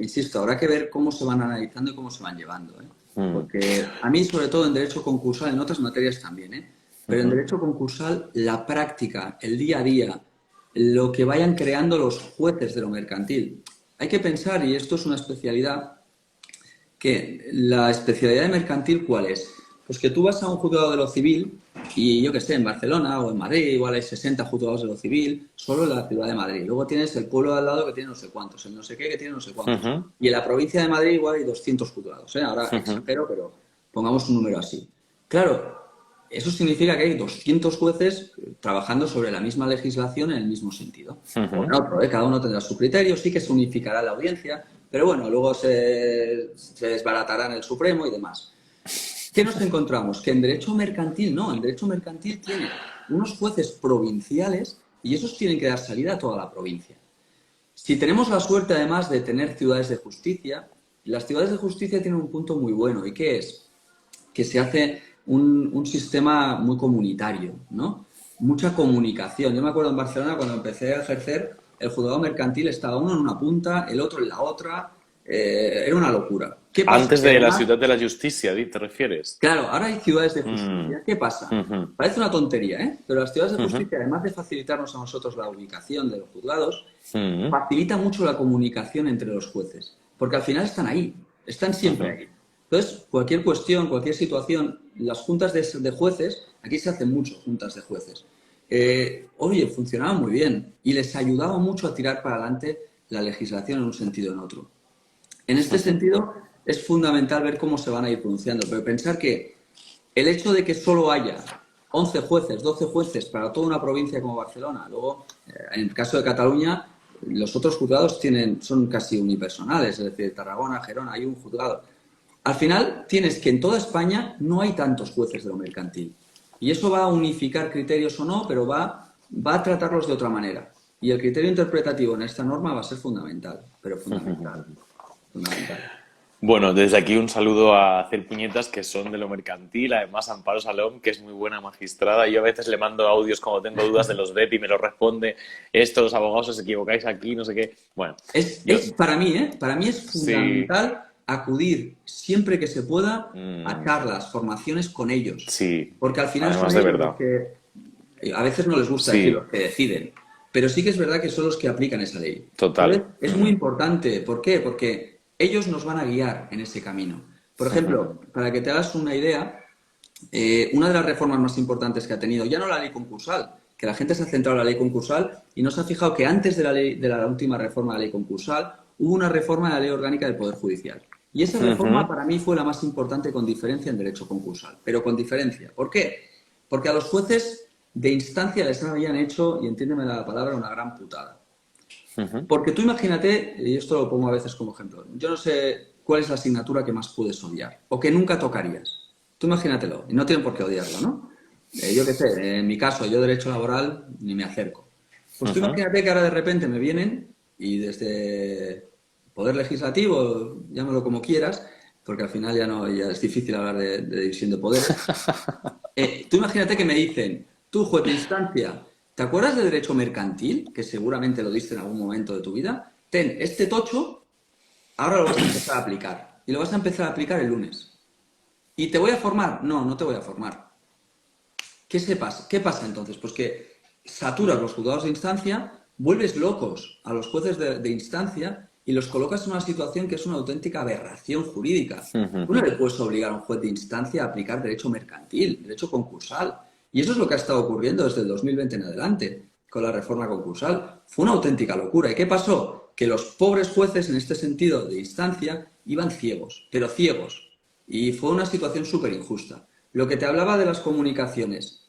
insisto, habrá que ver cómo se van analizando y cómo se van llevando, ¿eh? Porque a mí, sobre todo en derecho concursal, en otras materias también, ¿eh? Pero en derecho concursal, la práctica, el día a día, lo que vayan creando los jueces de lo mercantil. Hay que pensar, y esto es una especialidad, que la especialidad de mercantil, ¿cuál es? Pues que tú vas a un juzgado de lo civil y yo que sé, en Barcelona o en Madrid igual hay 60 juzgados de lo civil solo en la ciudad de Madrid. Luego tienes el pueblo de al lado que tiene no sé cuántos, el no sé qué que tiene no sé cuántos. Y en la provincia de Madrid igual hay 200 juzgados, ¿eh? Ahora exagero, pero pongamos un número así. Claro, eso significa que hay 200 jueces trabajando sobre la misma legislación en el mismo sentido. O en otro, ¿eh? Cada uno tendrá su criterio, sí que se unificará la audiencia, pero bueno, luego se desbaratará en el Supremo y demás. ¿Qué nos encontramos? Que en derecho mercantil no, en derecho mercantil tiene unos jueces provinciales y esos tienen que dar salida a toda la provincia. Si tenemos la suerte además de tener ciudades de justicia, las ciudades de justicia tienen un punto muy bueno. ¿Y qué es? Que se hace un sistema muy comunitario, ¿no? Mucha comunicación. Yo me acuerdo en Barcelona cuando empecé a ejercer, el juzgado mercantil estaba uno en una punta, el otro en la otra. Era una locura. ¿Qué pasa? Antes de la ciudad de la justicia, ¿te refieres? Claro, ahora hay ciudades de justicia. ¿Qué pasa? Parece una tontería, ¿eh? Pero las ciudades de justicia, además de facilitarnos a nosotros la ubicación de los juzgados, facilita mucho la comunicación entre los jueces. Porque al final están ahí, están siempre ahí. Entonces, cualquier cuestión, cualquier situación, las juntas de jueces, aquí se hacen mucho juntas de jueces, oye, funcionaban muy bien y les ayudaba mucho a tirar para adelante la legislación en un sentido o en otro. En este sentido, es fundamental ver cómo se van a ir pronunciando, pero pensar que el hecho de que solo haya 11 jueces, 12 jueces para toda una provincia como Barcelona, luego, en el caso de Cataluña, los otros juzgados son casi unipersonales, es decir, Tarragona, Gerona, hay un juzgado. Al final, tienes que en toda España no hay tantos jueces de lo mercantil. Y eso va a unificar criterios o no, pero va a tratarlos de otra manera. Y el criterio interpretativo en esta norma va a ser fundamental, pero fundamental. Bueno, desde aquí un saludo a Hacer Puñetas, que son de lo mercantil, además Amparo Salom, que es muy buena magistrada. Yo a veces le mando audios cuando tengo dudas de los DEP y me lo responde, los abogados os equivocáis aquí, no sé qué. Bueno, para mí es fundamental acudir siempre que se pueda a charlas, formaciones con ellos. Sí, porque al final además son de ellos verdad. los que a veces no les gusta decir los que deciden, pero sí que es verdad que son los que aplican esa ley. Total. Entonces, es muy importante. ¿Por qué? Porque ellos nos van a guiar en ese camino. Por ejemplo, para que te hagas una idea, una de las reformas más importantes que ha tenido, ya no la ley concursal, que la gente se ha centrado en la ley concursal y no se ha fijado que antes de la última reforma de la ley concursal hubo una reforma de la ley orgánica del Poder Judicial. Y esa reforma para mí fue la más importante con diferencia en derecho concursal, pero con diferencia. ¿Por qué? Porque a los jueces de instancia les habían hecho, y entiéndeme la palabra, una gran putada. Porque tú imagínate, y esto lo pongo a veces como ejemplo, yo no sé ¿cuál es la asignatura que más puedes odiar? O que nunca tocarías. Tú imagínatelo, y no tienen por qué odiarlo, ¿no? Yo qué sé, en mi caso, yo derecho laboral ni me acerco. Pues tú imagínate que ahora de repente me vienen y desde Poder Legislativo, llámalo como quieras, porque al final ya es difícil hablar de división de poderes. Tú imagínate que me dicen, tú, juez de instancia, ¿te acuerdas de derecho mercantil? Que seguramente lo diste en algún momento de tu vida. Ten este tocho, ahora lo vas a empezar a aplicar. Y lo vas a empezar a aplicar el lunes. ¿Y te voy a formar? No, no te voy a formar. ¿Qué pasa entonces? Pues que saturas los juzgados de instancia, vuelves locos a los jueces de instancia y los colocas en una situación que es una auténtica aberración jurídica. Tú no le puedes obligar a un juez de instancia a aplicar derecho mercantil, derecho concursal. Y eso es lo que ha estado ocurriendo desde el 2020 en adelante con la reforma concursal. Fue una auténtica locura. ¿Y qué pasó? Que los pobres jueces, en este sentido de instancia, iban ciegos, pero ciegos. Y fue una situación súper injusta. Lo que te hablaba de las comunicaciones,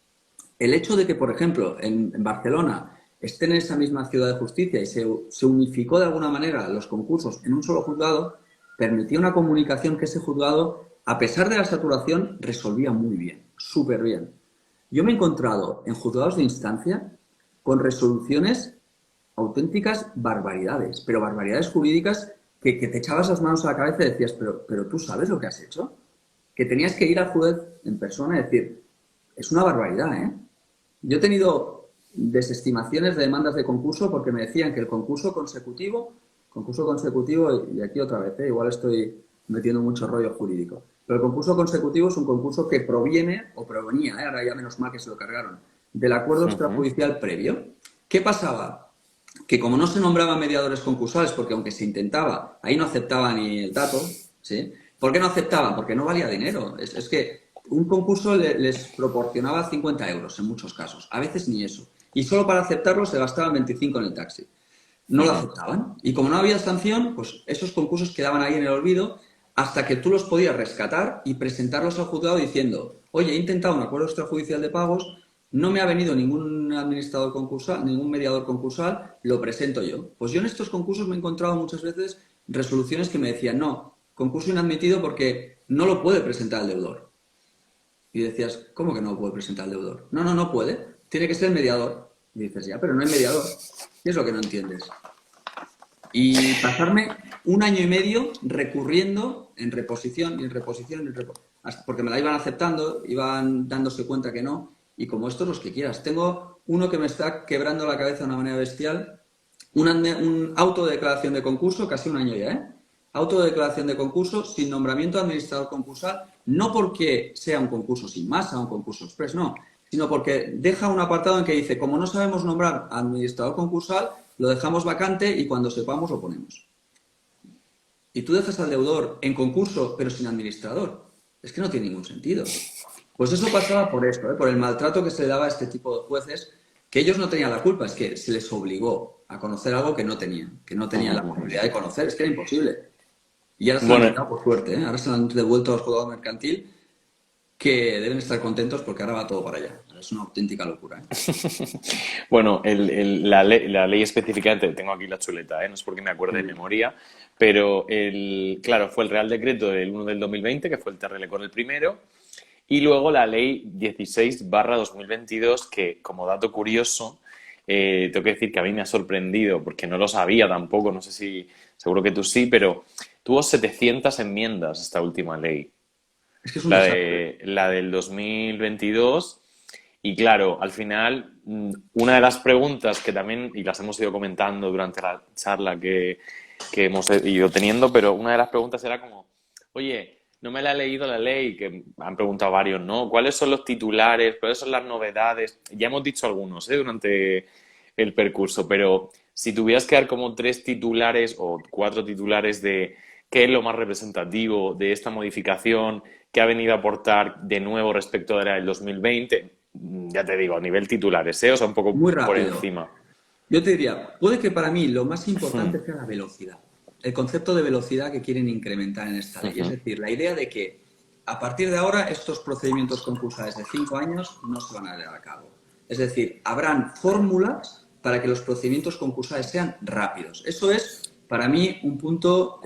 el hecho de que, por ejemplo, en Barcelona estén en esa misma ciudad de justicia y se unificó de alguna manera los concursos en un solo juzgado, permitía una comunicación que ese juzgado, a pesar de la saturación, resolvía muy bien, súper bien. Yo me he encontrado en juzgados de instancia con resoluciones auténticas barbaridades, pero barbaridades jurídicas que te echabas las manos a la cabeza y decías, pero ¿tú sabes lo que has hecho? Que tenías que ir al juez en persona y decir, es una barbaridad, ¿eh? Yo he tenido desestimaciones de demandas de concurso porque me decían que el concurso consecutivo, y aquí otra vez, igual estoy metiendo mucho rollo jurídico, pero el concurso consecutivo es un concurso que provenía, ahora ya menos mal que se lo cargaron, del acuerdo extrajudicial previo. ¿Qué pasaba? Que como no se nombraban mediadores concursales, porque aunque se intentaba, ahí no aceptaba ni el dato, ¿sí? ¿Por qué no aceptaban? Porque no valía dinero. Es que un concurso les proporcionaba 50 euros en muchos casos, a veces ni eso. Y solo para aceptarlo se gastaban 25 en el taxi. No lo aceptaban. Y como no había sanción, pues esos concursos quedaban ahí en el olvido hasta que tú los podías rescatar y presentarlos al juzgado diciendo, oye, he intentado un acuerdo extrajudicial de pagos, no me ha venido ningún administrador concursal, ningún mediador concursal, lo presento yo. Pues yo en estos concursos me he encontrado muchas veces resoluciones que me decían, no, concurso inadmitido porque no lo puede presentar el deudor. Y decías, ¿cómo que no lo puede presentar el deudor? No, no puede. Tiene que ser el mediador. Y dices, ya, pero no hay mediador. ¿Qué es lo que no entiendes? Y pasarme 1 año y medio recurriendo en reposición, porque me la iban aceptando, iban dándose cuenta que no. Y como estos, los que quieras. Tengo uno que me está quebrando la cabeza de una manera bestial. Un auto de declaración de concurso, casi 1 año ya, ¿eh? Auto de declaración de concurso sin nombramiento de administrador concursal, no porque sea un concurso sin masa, un concurso express, no, sino porque deja un apartado en que dice, como no sabemos nombrar administrador concursal, lo dejamos vacante y cuando sepamos lo ponemos. Y tú dejas al deudor en concurso, pero sin administrador. Es que no tiene ningún sentido. Pues eso pasaba por esto, por el maltrato que se le daba a este tipo de jueces, que ellos no tenían la culpa, es que se les obligó a conocer algo que no tenían la posibilidad de conocer, es que era imposible. Y ahora se lo han quitado por suerte, ¿eh? Ahora se lo han devuelto a los juzgados mercantil, que deben estar contentos porque ahora va todo para allá. Es una auténtica locura, ¿eh? Bueno, la ley específicamente, tengo aquí la chuleta, no es porque me acuerde de memoria, pero claro, fue el Real Decreto del 1 del 2020, que fue el TRL con el primero, y luego la Ley 16/2022, que como dato curioso, tengo que decir que a mí me ha sorprendido, porque no lo sabía tampoco, no sé si, seguro que tú sí, pero tuvo 700 enmiendas esta última ley. Es que es un desastre. La del 2022. Y claro, al final, una de las preguntas que también, y las hemos ido comentando durante la charla que hemos ido teniendo, pero una de las preguntas era como, oye, no me la he leído la ley, que han preguntado varios, ¿no? ¿Cuáles son los titulares? ¿Cuáles son las novedades? Ya hemos dicho algunos, durante el percurso, pero si tuvieras que dar como 3 titulares o 4 titulares de qué es lo más representativo de esta modificación, qué ha venido a aportar de nuevo respecto de la del 2020, ya te digo, a nivel titulares, o sea, un poco Muy por rápido. encima. Yo te diría, puede que para mí lo más importante sea la velocidad. El concepto de velocidad que quieren incrementar en esta ley. Es decir, la idea de que a partir de ahora estos procedimientos concursales de 5 años no se van a llevar a cabo. Es decir, habrán fórmulas para que los procedimientos concursales sean rápidos. Eso es para mí, un punto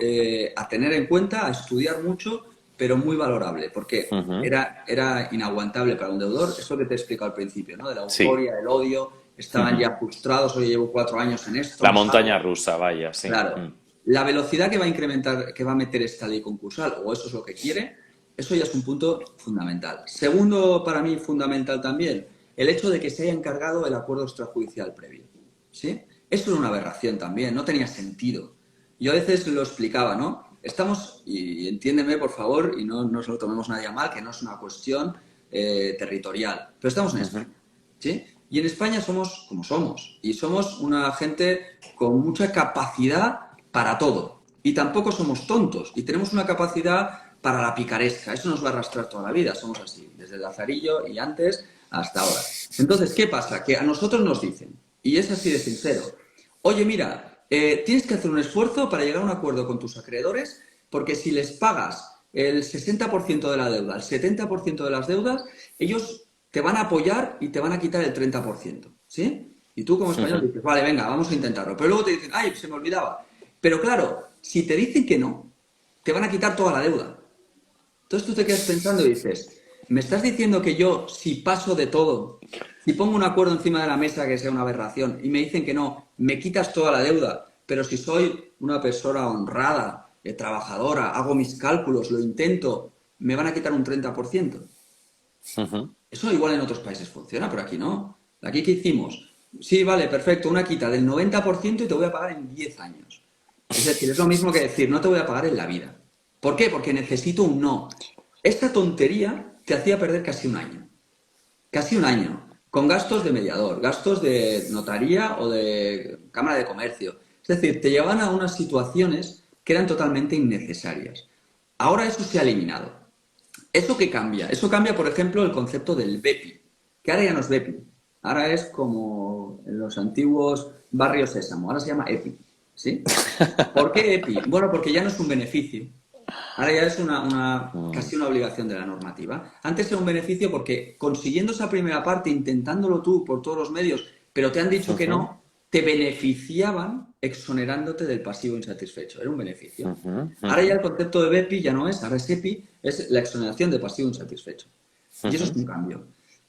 a tener en cuenta, a estudiar mucho, pero muy valorable, porque era inaguantable para un deudor, eso que te he explicado al principio, ¿no? De la Sí. euforia, el odio, estaban ya frustrados, oye, llevo 4 años en esto. La no montaña salgo. rusa, vaya, sí. Claro. La velocidad que va a incrementar, que va a meter esta ley concursal, o eso es lo que quiere, eso ya es un punto fundamental. Segundo, para mí, fundamental también, el hecho de que se haya encargado el acuerdo extrajudicial previo. ¿Sí? Esto es una aberración también, no tenía sentido. Yo a veces lo explicaba, ¿no? Estamos, y entiéndeme por favor, y no nos lo tomemos nadie a mal, que no es una cuestión territorial, pero estamos en España, ¿sí? Y en España somos como somos, y somos una gente con mucha capacidad para todo, y tampoco somos tontos, y tenemos una capacidad para la picaresca, eso nos va a arrastrar toda la vida, somos así, desde el Lazarillo y antes hasta ahora. Entonces, ¿qué pasa? Que a nosotros nos dicen, y es así de sincero, oye, mira, tienes que hacer un esfuerzo para llegar a un acuerdo con tus acreedores, porque si les pagas el 60% de la deuda, el 70% de las deudas, ellos te van a apoyar y te van a quitar el 30%, ¿sí? Y tú como español dices, vale, venga, vamos a intentarlo. Pero luego te dicen, ay, se me olvidaba. Pero claro, si te dicen que no, te van a quitar toda la deuda. Entonces tú te quedas pensando y dices, ¿me estás diciendo que yo, si paso de todo, si pongo un acuerdo encima de la mesa que sea una aberración y me dicen que no, me quitas toda la deuda, pero si soy una persona honrada, trabajadora, hago mis cálculos, lo intento, me van a quitar un 30%? Eso igual en otros países funciona, pero aquí no. ¿Aquí qué hicimos? Sí, vale, perfecto, una quita del 90% y te voy a pagar en 10 años. Es decir, es lo mismo que decir, no te voy a pagar en la vida. ¿Por qué? Porque necesito un no. Esta tontería te hacía perder casi un año. Casi un año. Con gastos de mediador, gastos de notaría o de cámara de comercio. Es decir, te llevaban a unas situaciones que eran totalmente innecesarias. Ahora eso se ha eliminado. ¿Eso qué cambia? Eso cambia, por ejemplo, el concepto del BEPI, que ahora ya no es BEPI. Ahora es como en los antiguos barrios Sésamo. Ahora se llama EPI. ¿Sí? ¿Por qué EPI? Bueno, porque ya no es un beneficio. Ahora ya es casi una obligación de la normativa. Antes era un beneficio porque consiguiendo esa primera parte, intentándolo tú por todos los medios, pero te han dicho que no, te beneficiaban exonerándote del pasivo insatisfecho. Era un beneficio. Ahora ya el concepto de BEPI ya no es, ahora es EPI, es la exoneración de pasivo insatisfecho. Y eso es un cambio.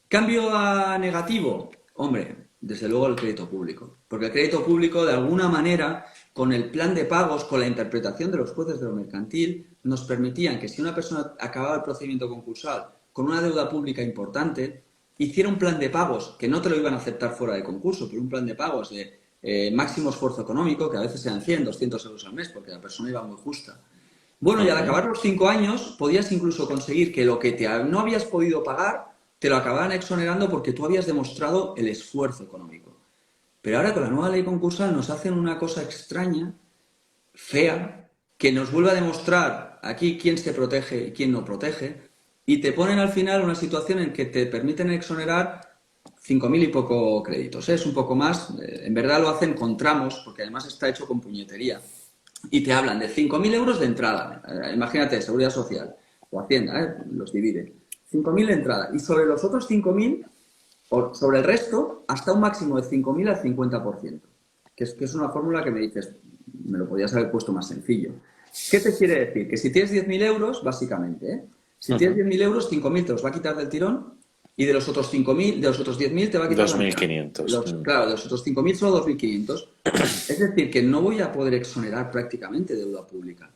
¿Cambio a negativo? Hombre, desde luego el crédito público. Porque el crédito público, de alguna manera, con el plan de pagos, con la interpretación de los jueces de lo mercantil, nos permitían que si una persona acababa el procedimiento concursal con una deuda pública importante, hiciera un plan de pagos, que no te lo iban a aceptar fuera de concurso, pero un plan de pagos de máximo esfuerzo económico, que a veces eran 100, 200 euros al mes, porque la persona iba muy justa. Bueno, y al acabar los 5 años, podías incluso conseguir que lo que no habías podido pagar, te lo acababan exonerando porque tú habías demostrado el esfuerzo económico. Pero ahora con la nueva ley concursal nos hacen una cosa extraña, fea, que nos vuelve a demostrar aquí quién se protege y quién no protege, y te ponen al final una situación en que te permiten exonerar 5.000 y poco créditos. Es un poco más, en verdad lo hacen con tramos, porque además está hecho con puñetería. Y te hablan de 5.000 euros de entrada. Imagínate, Seguridad Social o Hacienda, los divide. 5.000 de entrada. Y sobre los otros 5.000, o sobre el resto, hasta un máximo de 5.000 al 50%. Que es una fórmula que me dices, me lo podías haber puesto más sencillo. ¿Qué te quiere decir? Que si tienes 10.000 euros, básicamente, si tienes 10.000 euros, 5.000 te los va a quitar del tirón y de los otros 5.000, de los otros 10.000 te va a quitar 2.500. Claro, de los otros 5.000 solo 2.500. Es decir, que no voy a poder exonerar prácticamente deuda pública.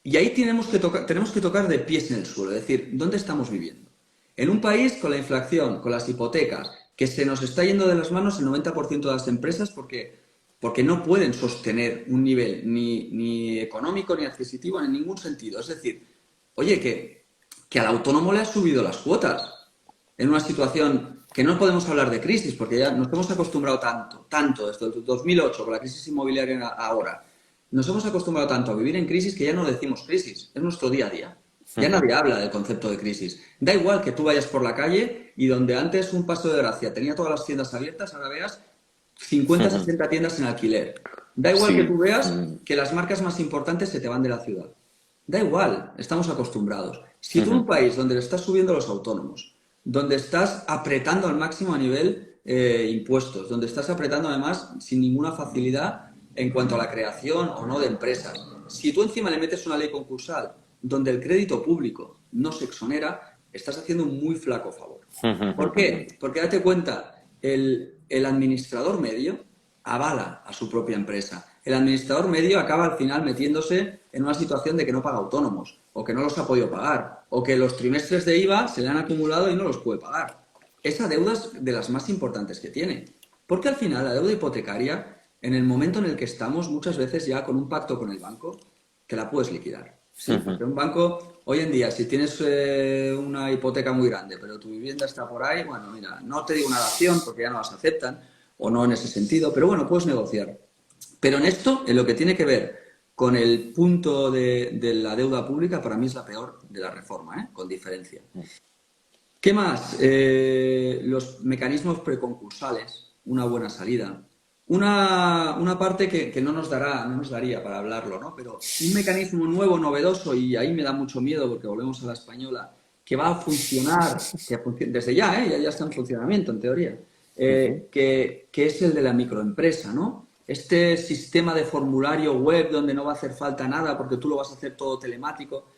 Y ahí tenemos que tocar de pies en el suelo, es decir, ¿dónde estamos viviendo? En un país con la inflación, con las hipotecas, que se nos está yendo de las manos el 90% de las empresas porque no pueden sostener un nivel ni económico ni adquisitivo en ningún sentido. Es decir, oye, que al autónomo le ha subido las cuotas en una situación que no podemos hablar de crisis, porque ya nos hemos acostumbrado tanto desde el 2008 con la crisis inmobiliaria ahora, nos hemos acostumbrado tanto a vivir en crisis que ya no decimos crisis, es nuestro día a día. Ya nadie habla del concepto de crisis. Da igual que tú vayas por la calle y donde antes un Paso de Gracia tenía todas las tiendas abiertas, ahora veas 50, 60 tiendas en alquiler. Da igual que tú veas que las marcas más importantes se te van de la ciudad. Da igual, estamos acostumbrados. Si tú en un país donde le estás subiendo los autónomos, donde estás apretando al máximo a nivel impuestos, donde estás apretando además sin ninguna facilidad en cuanto a la creación o no de empresas. Si tú encima le metes una ley concursal donde el crédito público no se exonera, estás haciendo un muy flaco favor. ¿Por qué? Porque date cuenta, el administrador medio avala a su propia empresa. El administrador medio acaba al final metiéndose en una situación de que no paga autónomos, o que no los ha podido pagar, o que los trimestres de IVA se le han acumulado y no los puede pagar. Esa deuda es de las más importantes que tiene. Porque al final la deuda hipotecaria, en el momento en el que estamos, muchas veces ya con un pacto con el banco, te la puedes liquidar. Sí, porque un banco, hoy en día, si tienes una hipoteca muy grande, pero tu vivienda está por ahí, bueno, mira, no te digo una dación porque ya no las aceptan, o no en ese sentido, pero bueno, puedes negociar. Pero en esto, en lo que tiene que ver con el punto de la deuda pública, para mí es la peor de la reforma, con diferencia. ¿Qué más? Los mecanismos preconcursales, una buena salida. Una parte que no nos daría para hablarlo, ¿no? Pero un mecanismo nuevo, novedoso, y ahí me da mucho miedo porque volvemos a la española, que va a funcionar, desde ya está en funcionamiento en teoría, que es el de la microempresa, ¿no? Este sistema de formulario web donde no va a hacer falta nada porque tú lo vas a hacer todo telemático.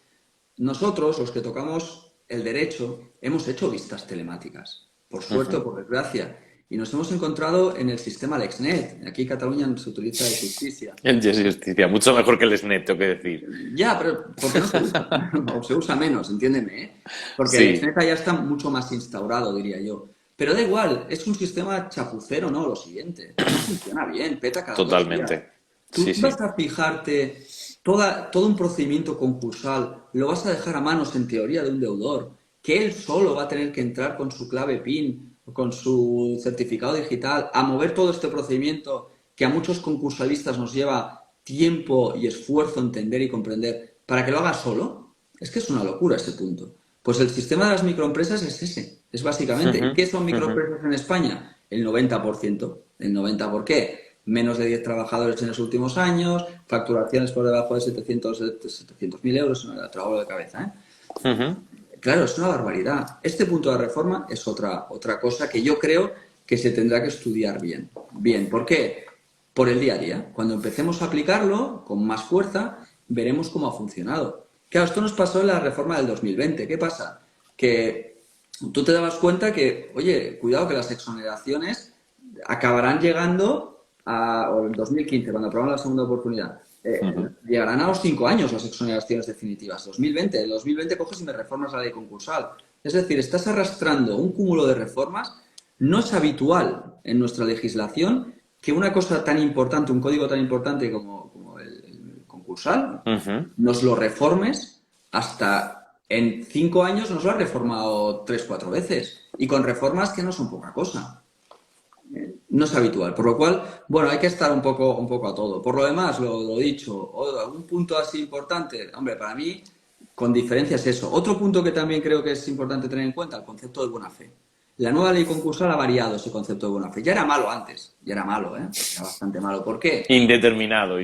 Nosotros, los que tocamos el derecho, hemos hecho vistas telemáticas, por suerte o por desgracia, y nos hemos encontrado en el sistema LexNet. Aquí en Cataluña se utiliza de justicia. El de justicia, mucho mejor que el SNET, tengo que decir. Ya, pero ¿por qué no se usa? O se usa menos, entiéndeme, ¿eh? Porque Sí. el LexNet ya está mucho más instaurado, diría yo. Pero da igual, es un sistema chapucero, ¿no? Lo siguiente. No funciona bien, peta cada 2 días. Totalmente. Tú Sí, sí. vas a fijarte todo un procedimiento concursal, lo vas a dejar a manos, en teoría, de un deudor, que él solo va a tener que entrar con su clave PIN, con su certificado digital, a mover todo este procedimiento que a muchos concursalistas nos lleva tiempo y esfuerzo entender y comprender, para que lo haga solo. Es que es una locura ese punto. Pues el sistema de las microempresas es ese, es básicamente. ¿Y qué son microempresas en España? El 90%. ¿El 90% por qué? Menos de 10 trabajadores en los últimos años, facturaciones por debajo de 700.000 euros, no trabajo de cabeza, ¿eh? Claro, es una barbaridad. Este punto de reforma es otra cosa que yo creo que se tendrá que estudiar bien. Bien, ¿por qué? Por el día a día. Cuando empecemos a aplicarlo con más fuerza, veremos cómo ha funcionado. Claro, esto nos pasó en la reforma del 2020. ¿Qué pasa? Que tú te dabas cuenta que, oye, cuidado que las exoneraciones acabarán llegando o en 2015, cuando aprobaron la segunda oportunidad, llegarán a los 5 años las exoneraciones definitivas. 2020, en 2020 coges y me reformas la ley concursal. Es decir, estás arrastrando un cúmulo de reformas. No es habitual en nuestra legislación que una cosa tan importante, un código tan importante como el concursal, nos lo reformes hasta en 5 años. Nos lo has reformado 3-4 veces y con reformas que no son poca cosa. No es habitual, por lo cual, bueno, hay que estar un poco a todo. Por lo demás, lo dicho, algún punto así importante, hombre, para mí, con diferencia es eso. Otro punto que también creo que es importante tener en cuenta, el concepto de buena fe. La nueva ley concursal ha variado ese concepto de buena fe. Ya era malo antes, ya era malo, ¿eh? Era bastante malo. ¿Por qué? Indeterminado.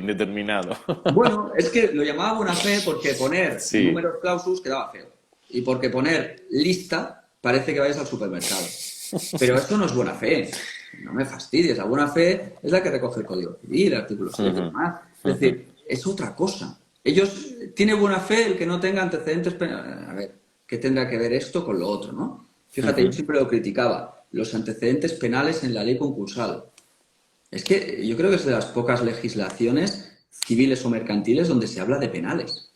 Bueno, es que lo llamaba buena fe porque poner números clausus quedaba feo. Y porque poner lista parece que vayas al supermercado. Pero esto no es buena fe. No me fastidies. La buena fe es la que recoge el Código Civil, el artículo 7 y demás. Es decir, es otra cosa. Ellos tienen buena fe el que no tenga antecedentes penales. A ver, ¿qué tendrá que ver esto con lo otro, no? Fíjate, yo siempre lo criticaba. Los antecedentes penales en la ley concursal. Es que yo creo que es de las pocas legislaciones civiles o mercantiles donde se habla de penales.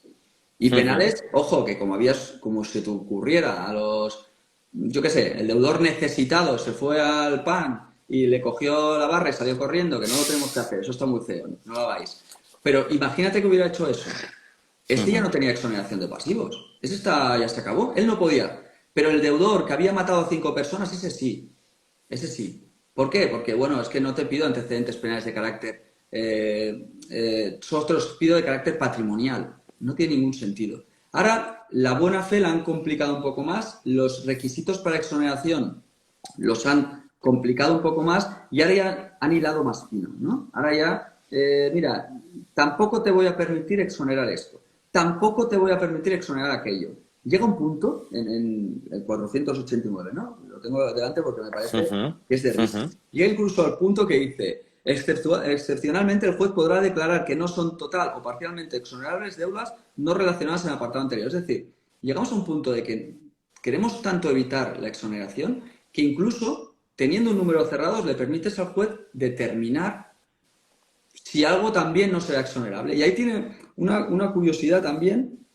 Y penales, ojo, que como se te ocurriera a los... Yo qué sé, el deudor necesitado se fue al PAN y le cogió la barra y salió corriendo, que no lo tenemos que hacer, eso está muy feo, no lo hagáis. Pero imagínate que hubiera hecho eso. Este ya no tenía exoneración de pasivos. Ese ya se acabó, él no podía. Pero el deudor que había matado a 5 personas, ese sí. Ese sí. ¿Por qué? Porque, bueno, es que no te pido antecedentes penales de carácter... solo te los pido de carácter patrimonial. No tiene ningún sentido. Ahora, la buena fe la han complicado un poco más, los requisitos para exoneración los han complicado un poco más y ahora ya han hilado más fino, ¿no? Ahora ya, mira, tampoco te voy a permitir exonerar esto, tampoco te voy a permitir exonerar aquello. Llega un punto, en el 489, ¿no? Lo tengo delante porque me parece que es de risa. Llega incluso al punto que dice, Excepcionalmente, el juez podrá declarar que no son total o parcialmente exonerables deudas no relacionadas en el apartado anterior. Es decir, llegamos a un punto de que queremos tanto evitar la exoneración que incluso teniendo un número cerrado le permites al juez determinar si algo también no será exonerable. Y ahí tiene una curiosidad también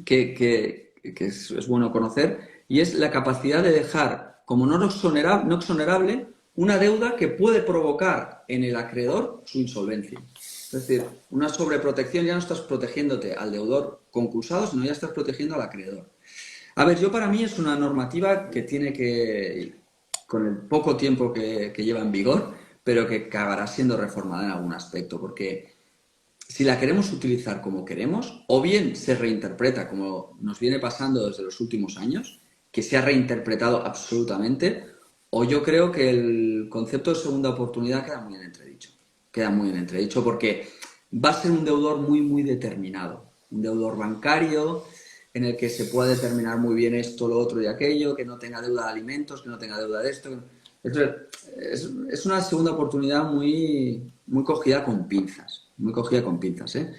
que es bueno conocer, y es la capacidad de dejar como no exonerable una deuda que puede provocar en el acreedor su insolvencia. Es decir, una sobreprotección, ya no estás protegiéndote al deudor concursado, sino ya estás protegiendo al acreedor. A ver, para mí es una normativa que tiene que, con el poco tiempo que lleva en vigor, pero que acabará siendo reformada en algún aspecto, porque si la queremos utilizar como queremos, o bien se reinterpreta como nos viene pasando desde los últimos años, que se ha reinterpretado absolutamente, o yo creo que el concepto de segunda oportunidad queda muy en entredicho. Queda muy en entredicho porque va a ser un deudor muy, muy determinado. Un deudor bancario en el que se pueda determinar muy bien esto, lo otro y aquello, que no tenga deuda de alimentos, que no tenga deuda de esto. Entonces, es una segunda oportunidad muy, muy cogida con pinzas. Muy cogida con pinzas, ¿eh?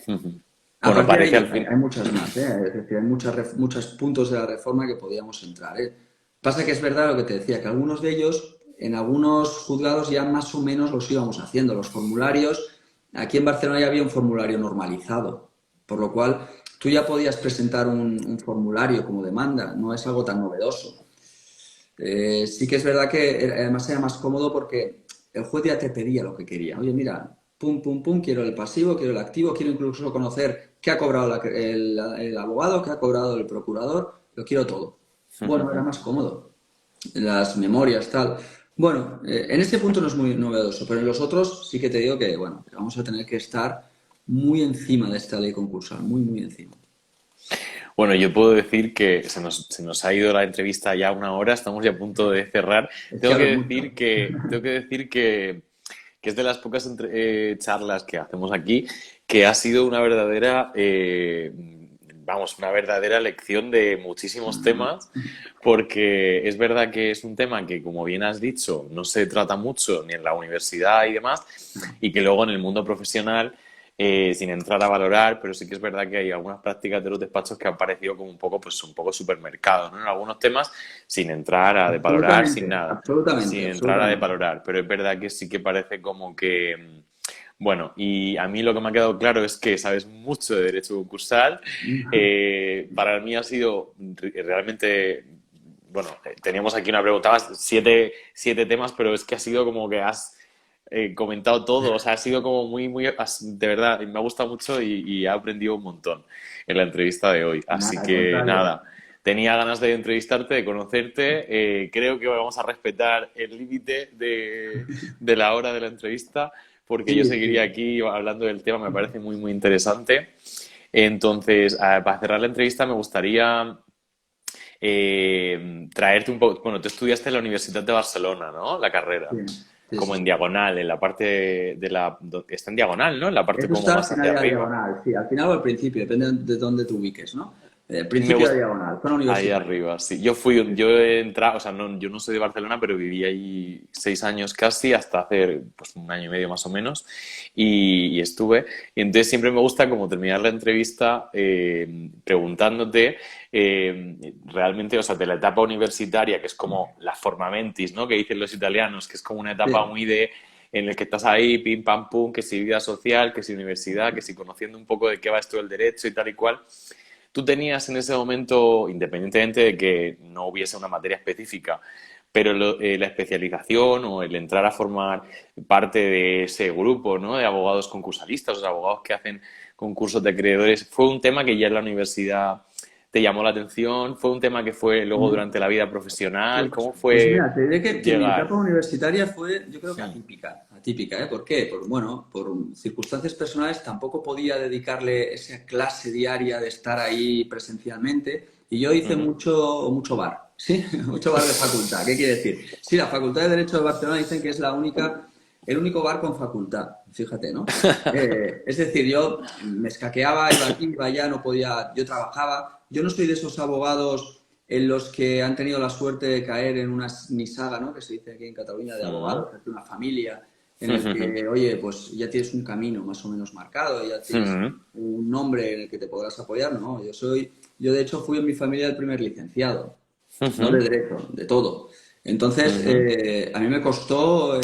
Bueno, parece al fin. Hay muchas más, ¿eh? Es decir, hay muchos puntos de la reforma que podíamos entrar, ¿eh? Pasa que es verdad lo que te decía, que algunos de ellos, en algunos juzgados ya más o menos los íbamos haciendo. Los formularios, aquí en Barcelona ya había un formulario normalizado, por lo cual tú ya podías presentar un formulario como demanda, no es algo tan novedoso. Sí que es verdad que además era más cómodo porque el juez ya te pedía lo que quería. Oye, mira, pum, pum, pum, quiero el pasivo, quiero el activo, quiero incluso conocer qué ha cobrado el abogado, qué ha cobrado el procurador, lo quiero todo. Bueno, era más cómodo. Las memorias, tal. Bueno, en este punto no es muy novedoso, pero en los otros sí que te digo que, bueno, vamos a tener que estar muy encima de esta ley concursal, muy, muy encima. Bueno, yo puedo decir que se nos ha ido la entrevista ya una hora, estamos ya a punto de cerrar. Tengo que decir que es de las pocas charlas que hacemos aquí que ha sido una verdadera, una verdadera lección de muchísimos temas, porque es verdad que es un tema que, como bien has dicho, no se trata mucho ni en la universidad y demás, y que luego en el mundo profesional, sin entrar a valorar, pero sí que es verdad que hay algunas prácticas de los despachos que han parecido como un poco supermercado, ¿no? En algunos temas, sin entrar a valorar, sin nada, sin entrar a valorar, pero es verdad que sí que parece como que... Bueno, y a mí lo que me ha quedado claro es que sabes mucho de derecho concursal. Para mí ha sido realmente... Bueno, teníamos aquí una pregunta, siete temas, pero es que ha sido como que has comentado todo. O sea, ha sido como muy, muy... De verdad, me ha gustado mucho y he aprendido un montón en la entrevista de hoy. Así que nada, tenía ganas de entrevistarte, de conocerte. Creo que vamos a respetar el límite de la hora de la entrevista, porque yo seguiría aquí hablando del tema, me parece muy, muy interesante. Entonces, para cerrar la entrevista me gustaría traerte un poco... Bueno, tú estudiaste en la Universidad de Barcelona, ¿no? La carrera. Como en diagonal, en la parte de la... Está en diagonal, ¿no? En la parte como más hacia arriba. Diagonal, sí, al final o al principio, depende de dónde te ubiques, ¿no? El principio de diagonal, zona universitaria. Ahí arriba, sí. Yo he entrado, o sea, yo no soy de Barcelona, pero viví ahí 6 años casi, hasta hace pues, 1 año y medio más o menos, y estuve. Y entonces siempre me gusta como terminar la entrevista preguntándote realmente, o sea, de la etapa universitaria, que es como la forma mentis, ¿no? Que dicen los italianos, que es como una etapa muy en el que estás ahí, pim, pam, pum, que si vida social, que si universidad, que si conociendo un poco de qué va esto del derecho y tal y cual. Tú tenías en ese momento, independientemente de que no hubiese una materia específica, pero la especialización o el entrar a formar parte de ese grupo, ¿no? De abogados concursalistas, o sea, abogados que hacen concursos de acreedores, ¿fue un tema que ya en la universidad te llamó la atención? ¿Fue un tema que fue luego durante la vida profesional? ¿Cómo fue? Pues mira, te diré que mi etapa universitaria fue, yo creo que atípica, ¿eh? ¿Por qué? Por circunstancias personales tampoco podía dedicarle esa clase diaria de estar ahí presencialmente y yo hice mucho bar, ¿sí? Mucho bar de facultad. ¿Qué quiere decir? Sí, la Facultad de Derecho de Barcelona dicen que es el único bar con facultad, fíjate, ¿no? Es decir, yo me escaqueaba, iba aquí, iba allá, no podía, yo trabajaba. Yo no soy de esos abogados en los que han tenido la suerte de caer en una nisaga, ¿no? Que se dice aquí en Cataluña de abogados, que es una familia en el que, oye, pues ya tienes un camino más o menos marcado, ya tienes un nombre en el que te podrás apoyar, ¿no? Yo de hecho fui en mi familia el primer licenciado, no de derecho, de todo. Entonces, a mí me costó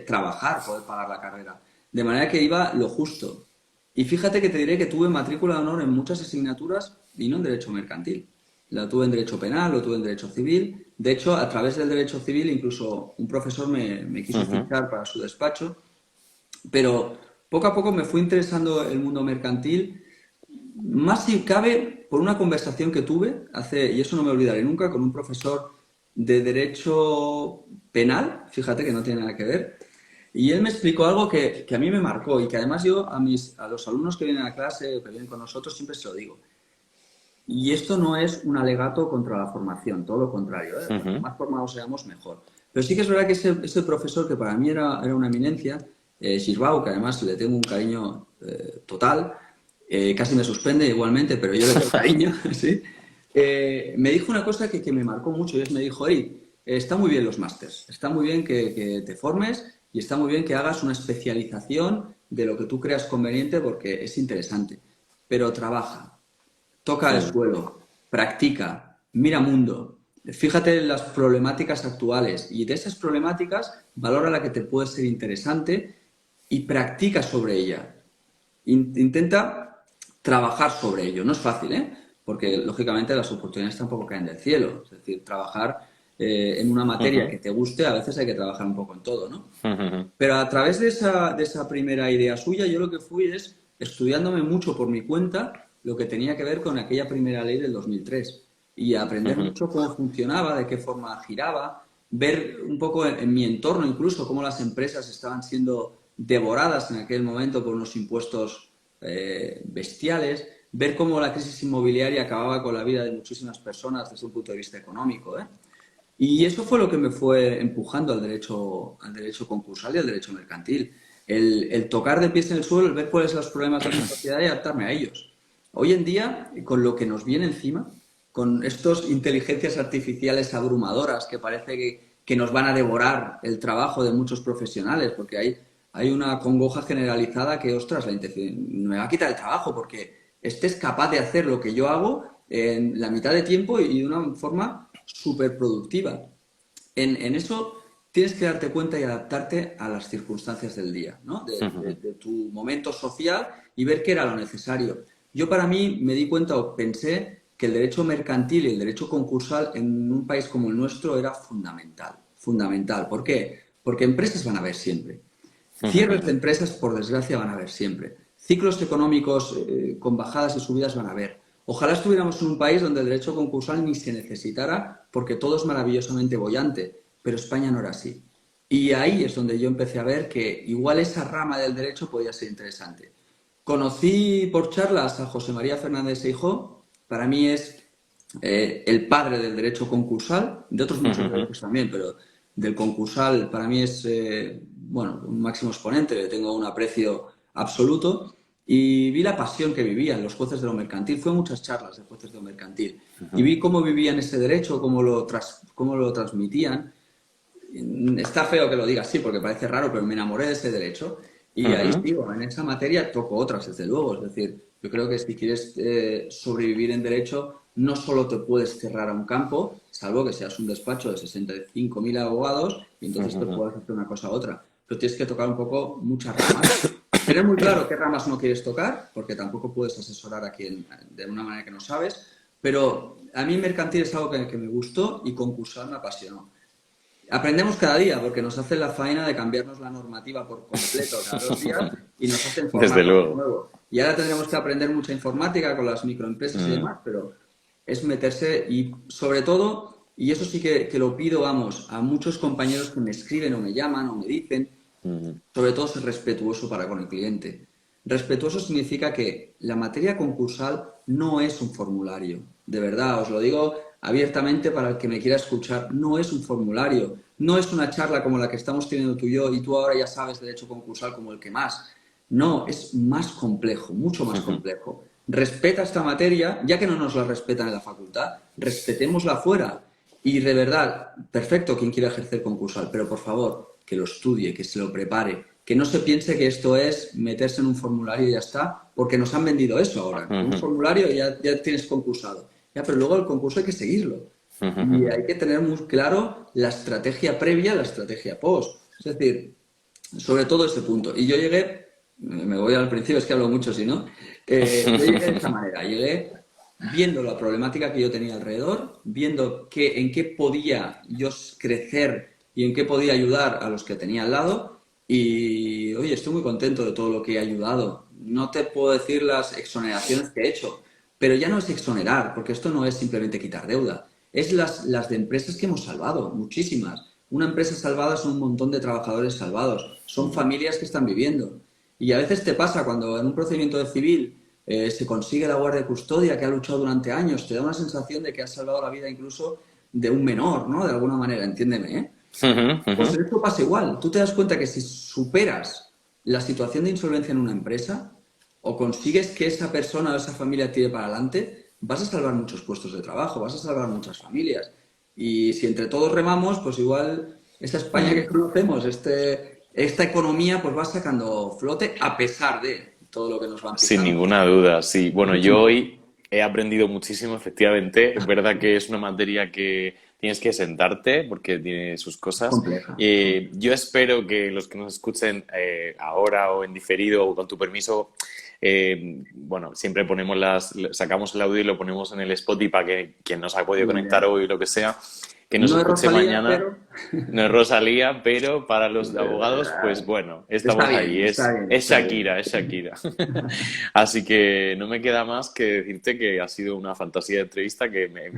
trabajar, poder pagar la carrera. De manera que iba lo justo. Y fíjate que te diré que tuve matrícula de honor en muchas asignaturas y no en derecho mercantil. La tuve en derecho penal, lo tuve en derecho civil. De hecho, a través del derecho civil, incluso un profesor me quiso fichar para su despacho. Pero poco a poco me fue interesando el mundo mercantil, más si cabe por una conversación que tuve y eso no me olvidaré nunca, con un profesor de derecho penal, fíjate que no tiene nada que ver, y él me explicó algo que a mí me marcó y que además yo a los alumnos que vienen a clase o que vienen con nosotros siempre se lo digo. Y esto no es un alegato contra la formación, todo lo contrario, ¿eh? Cuanto más formados seamos, mejor. Pero sí que es verdad que ese profesor, que para mí era una eminencia, Sisbau, que además le tengo un cariño total, casi me suspende igualmente, pero yo le tengo cariño, ¿sí? Me dijo una cosa que me marcó mucho, y es, me dijo, hey, está muy bien los másters, está muy bien que te formes y está muy bien que hagas una especialización de lo que tú creas conveniente porque es interesante, pero trabaja, toca el suelo, practica, mira mundo, fíjate en las problemáticas actuales y de esas problemáticas valora la que te puede ser interesante y practica sobre ella. Intenta trabajar sobre ello. No es fácil, ¿eh? Porque, lógicamente, las oportunidades tampoco caen del cielo. Es decir, trabajar en una materia que te guste, a veces hay que trabajar un poco en todo, ¿no? Pero a través de esa primera idea suya, yo lo que fui es estudiándome mucho por mi cuenta lo que tenía que ver con aquella primera ley del 2003 y aprender mucho cómo funcionaba, de qué forma giraba, ver un poco en mi entorno incluso cómo las empresas estaban siendo devoradas en aquel momento por unos impuestos bestiales, ver cómo la crisis inmobiliaria acababa con la vida de muchísimas personas desde un punto de vista económico, ¿eh? Y eso fue lo que me fue empujando al derecho concursal y al derecho mercantil. El tocar de pies en el suelo, el ver cuáles son los problemas de la sociedad y adaptarme a ellos. Hoy en día, con lo que nos viene encima, con estas inteligencias artificiales abrumadoras que parece que nos van a devorar el trabajo de muchos profesionales, porque hay una congoja generalizada que, ostras, me va a quitar el trabajo porque estés capaz de hacer lo que yo hago en la mitad de tiempo y de una forma súper productiva. En eso tienes que darte cuenta y adaptarte a las circunstancias del día, ¿no? De tu momento social y ver qué era lo necesario. Yo para mí me di cuenta o pensé que el derecho mercantil y el derecho concursal en un país como el nuestro era fundamental. Fundamental. ¿Por qué? Porque empresas van a haber siempre. Cierres de empresas, por desgracia, van a haber siempre. Ciclos económicos con bajadas y subidas van a haber. Ojalá estuviéramos en un país donde el derecho concursal ni se necesitara porque todo es maravillosamente boyante, pero España no era así. Y ahí es donde yo empecé a ver que igual esa rama del derecho podía ser interesante. Conocí por charlas a José María Fernández Seijóo, para mí es el padre del derecho concursal, de otros muchos derechos también, pero del concursal para mí es un máximo exponente, le tengo un aprecio absoluto. Y vi la pasión que vivían los jueces de lo mercantil. Fue muchas charlas de jueces de lo mercantil. Y vi cómo vivían ese derecho, cómo lo transmitían. Está feo que lo diga así porque parece raro, pero me enamoré de ese derecho. Y ahí sigo. En esa materia toco otras, desde luego. Es decir, yo creo que si quieres sobrevivir en derecho, no solo te puedes cerrar a un campo, salvo que seas un despacho de 65.000 abogados y entonces te puedas hacer una cosa u otra. Pero tienes que tocar un poco muchas ramas. Tener muy claro qué ramas no quieres tocar, porque tampoco puedes asesorar a quien de una manera que no sabes, pero a mí mercantil es algo que me gustó y concursar me apasionó. Aprendemos cada día, porque nos hacen la faena de cambiarnos la normativa por completo cada 2 días y nos hacen formar de nuevo. Y ahora tendremos que aprender mucha informática con las microempresas y demás, pero es meterse y sobre todo, y eso sí que lo pido, vamos, a muchos compañeros que me escriben o me llaman o me dicen, sobre todo ser respetuoso para con el cliente. Respetuoso significa que la materia concursal no es un formulario. De verdad, os lo digo abiertamente para el que me quiera escuchar. No es un formulario. No es una charla como la que estamos teniendo tú y yo y tú ahora ya sabes derecho concursal como el que más. No, es más complejo, mucho más complejo. Respeta esta materia, ya que no nos la respetan en la facultad, respetémosla fuera. Y de verdad, perfecto quien quiera ejercer concursal, pero por favor, que lo estudie, que se lo prepare, que no se piense que esto es meterse en un formulario y ya está, porque nos han vendido eso ahora. Un formulario y ya tienes concursado. Ya, pero luego el concurso hay que seguirlo. Y hay que tener muy claro la estrategia previa, la estrategia post. Es decir, sobre todo ese punto. Y yo llegué, me voy al principio, es que hablo mucho, si no, yo llegué de esta manera. Llegué viendo la problemática que yo tenía alrededor, viendo en qué podía yo crecer y en qué podía ayudar a los que tenía al lado. Y, oye, estoy muy contento de todo lo que he ayudado. No te puedo decir las exoneraciones que he hecho, pero ya no es exonerar, porque esto no es simplemente quitar deuda. Es las de empresas que hemos salvado, muchísimas. Una empresa salvada son un montón de trabajadores salvados. Son familias que están viviendo. Y a veces te pasa cuando en un procedimiento de civil se consigue la guardia de custodia que ha luchado durante años, te da una sensación de que has salvado la vida incluso de un menor, ¿no? De alguna manera, entiéndeme, ¿eh? Pues esto pasa igual. Tú te das cuenta que si superas la situación de insolvencia en una empresa o consigues que esa persona o esa familia tire para adelante, vas a salvar muchos puestos de trabajo, vas a salvar muchas familias. Y si entre todos remamos, pues igual esta España que conocemos, esta economía, pues va sacando flote a pesar de todo lo que nos van pisando. Sin ninguna duda, sí. Bueno, yo hoy he aprendido muchísimo, efectivamente. Es verdad que es una materia que tienes que sentarte porque tiene sus cosas. Compleja. Yo espero que los que nos escuchen ahora o en diferido o con tu permiso, bueno, siempre sacamos el audio y lo ponemos en el Spotify para que quien nos ha podido conectar hoy, lo que sea, que nos escuche mañana. Pero... No es Rosalía, pero para los abogados, pues bueno, estamos ahí. Es Shakira, es Shakira. Así que no me queda más que decirte que ha sido una fantasía de entrevista que me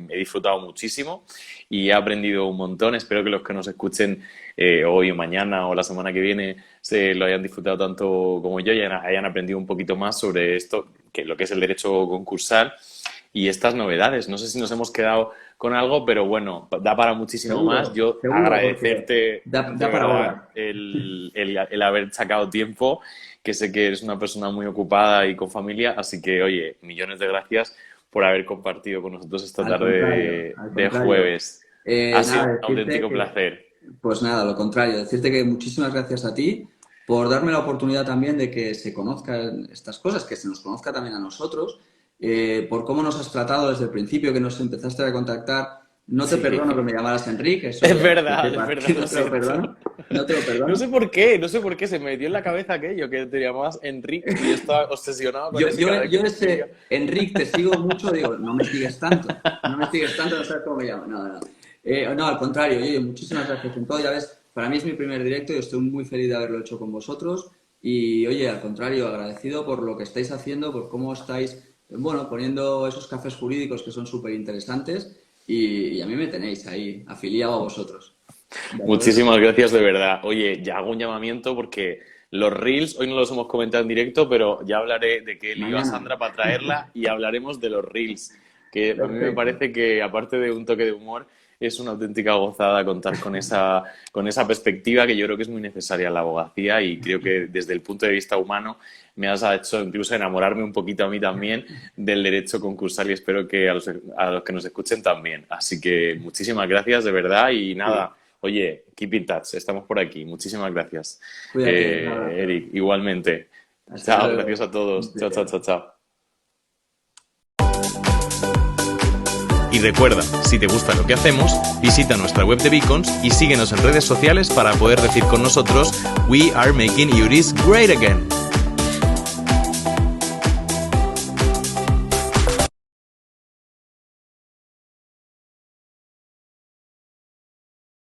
he disfrutado muchísimo y he aprendido un montón. Espero que los que nos escuchen hoy o mañana o la semana que viene se lo hayan disfrutado tanto como yo y hayan aprendido un poquito más sobre esto, que lo que es el derecho concursal y estas novedades. No sé si nos hemos quedado con algo, pero bueno, da para muchísimo más. Yo agradecerte da para el haber sacado tiempo, que sé que eres una persona muy ocupada y con familia, así que, oye, millones de gracias por haber compartido con nosotros esta tarde de jueves. Ha sido un auténtico placer. Pues nada, lo contrario, decirte que muchísimas gracias a ti por darme la oportunidad también de que se conozcan estas cosas, que se nos conozca también a nosotros, por cómo nos has tratado desde el principio que nos empezaste a contactar. No te perdono que me llamaras Enrique. Eso es verdad, es verdad. No te lo perdono. No te lo perdono. No sé por qué se me dio en la cabeza aquello, que te llamabas Enrique y yo estaba obsesionado con yo ese Enrique te sigo mucho, digo, no me sigues tanto, no sabes cómo me llamo. No, al contrario, oye, muchísimas gracias en todo. Ya ves, para mí es mi primer directo y estoy muy feliz de haberlo hecho con vosotros. Y oye, al contrario, agradecido por lo que estáis haciendo, por cómo estáis, bueno, poniendo esos cafés jurídicos que son súper interesantes. Y a mí me tenéis ahí, afiliado a vosotros. Muchísimas gracias, de verdad. Oye, ya hago un llamamiento porque los Reels, hoy no los hemos comentado en directo, pero ya hablaré de que le iba a Sandra para traerla y hablaremos de los Reels, que a mí me parece que, aparte de un toque de humor, es una auténtica gozada contar con esa perspectiva que yo creo que es muy necesaria en la abogacía y creo que desde el punto de vista humano me has hecho incluso enamorarme un poquito a mí también del derecho concursal y espero que a los que nos escuchen también. Así que muchísimas gracias, de verdad, y nada, oye, keep in touch, estamos por aquí. Muchísimas gracias, Eric, igualmente. Chao, gracias a todos. Chao. Y recuerda, si te gusta lo que hacemos, visita nuestra web de Beacons y síguenos en redes sociales para poder decir con nosotros We are making Juris great again.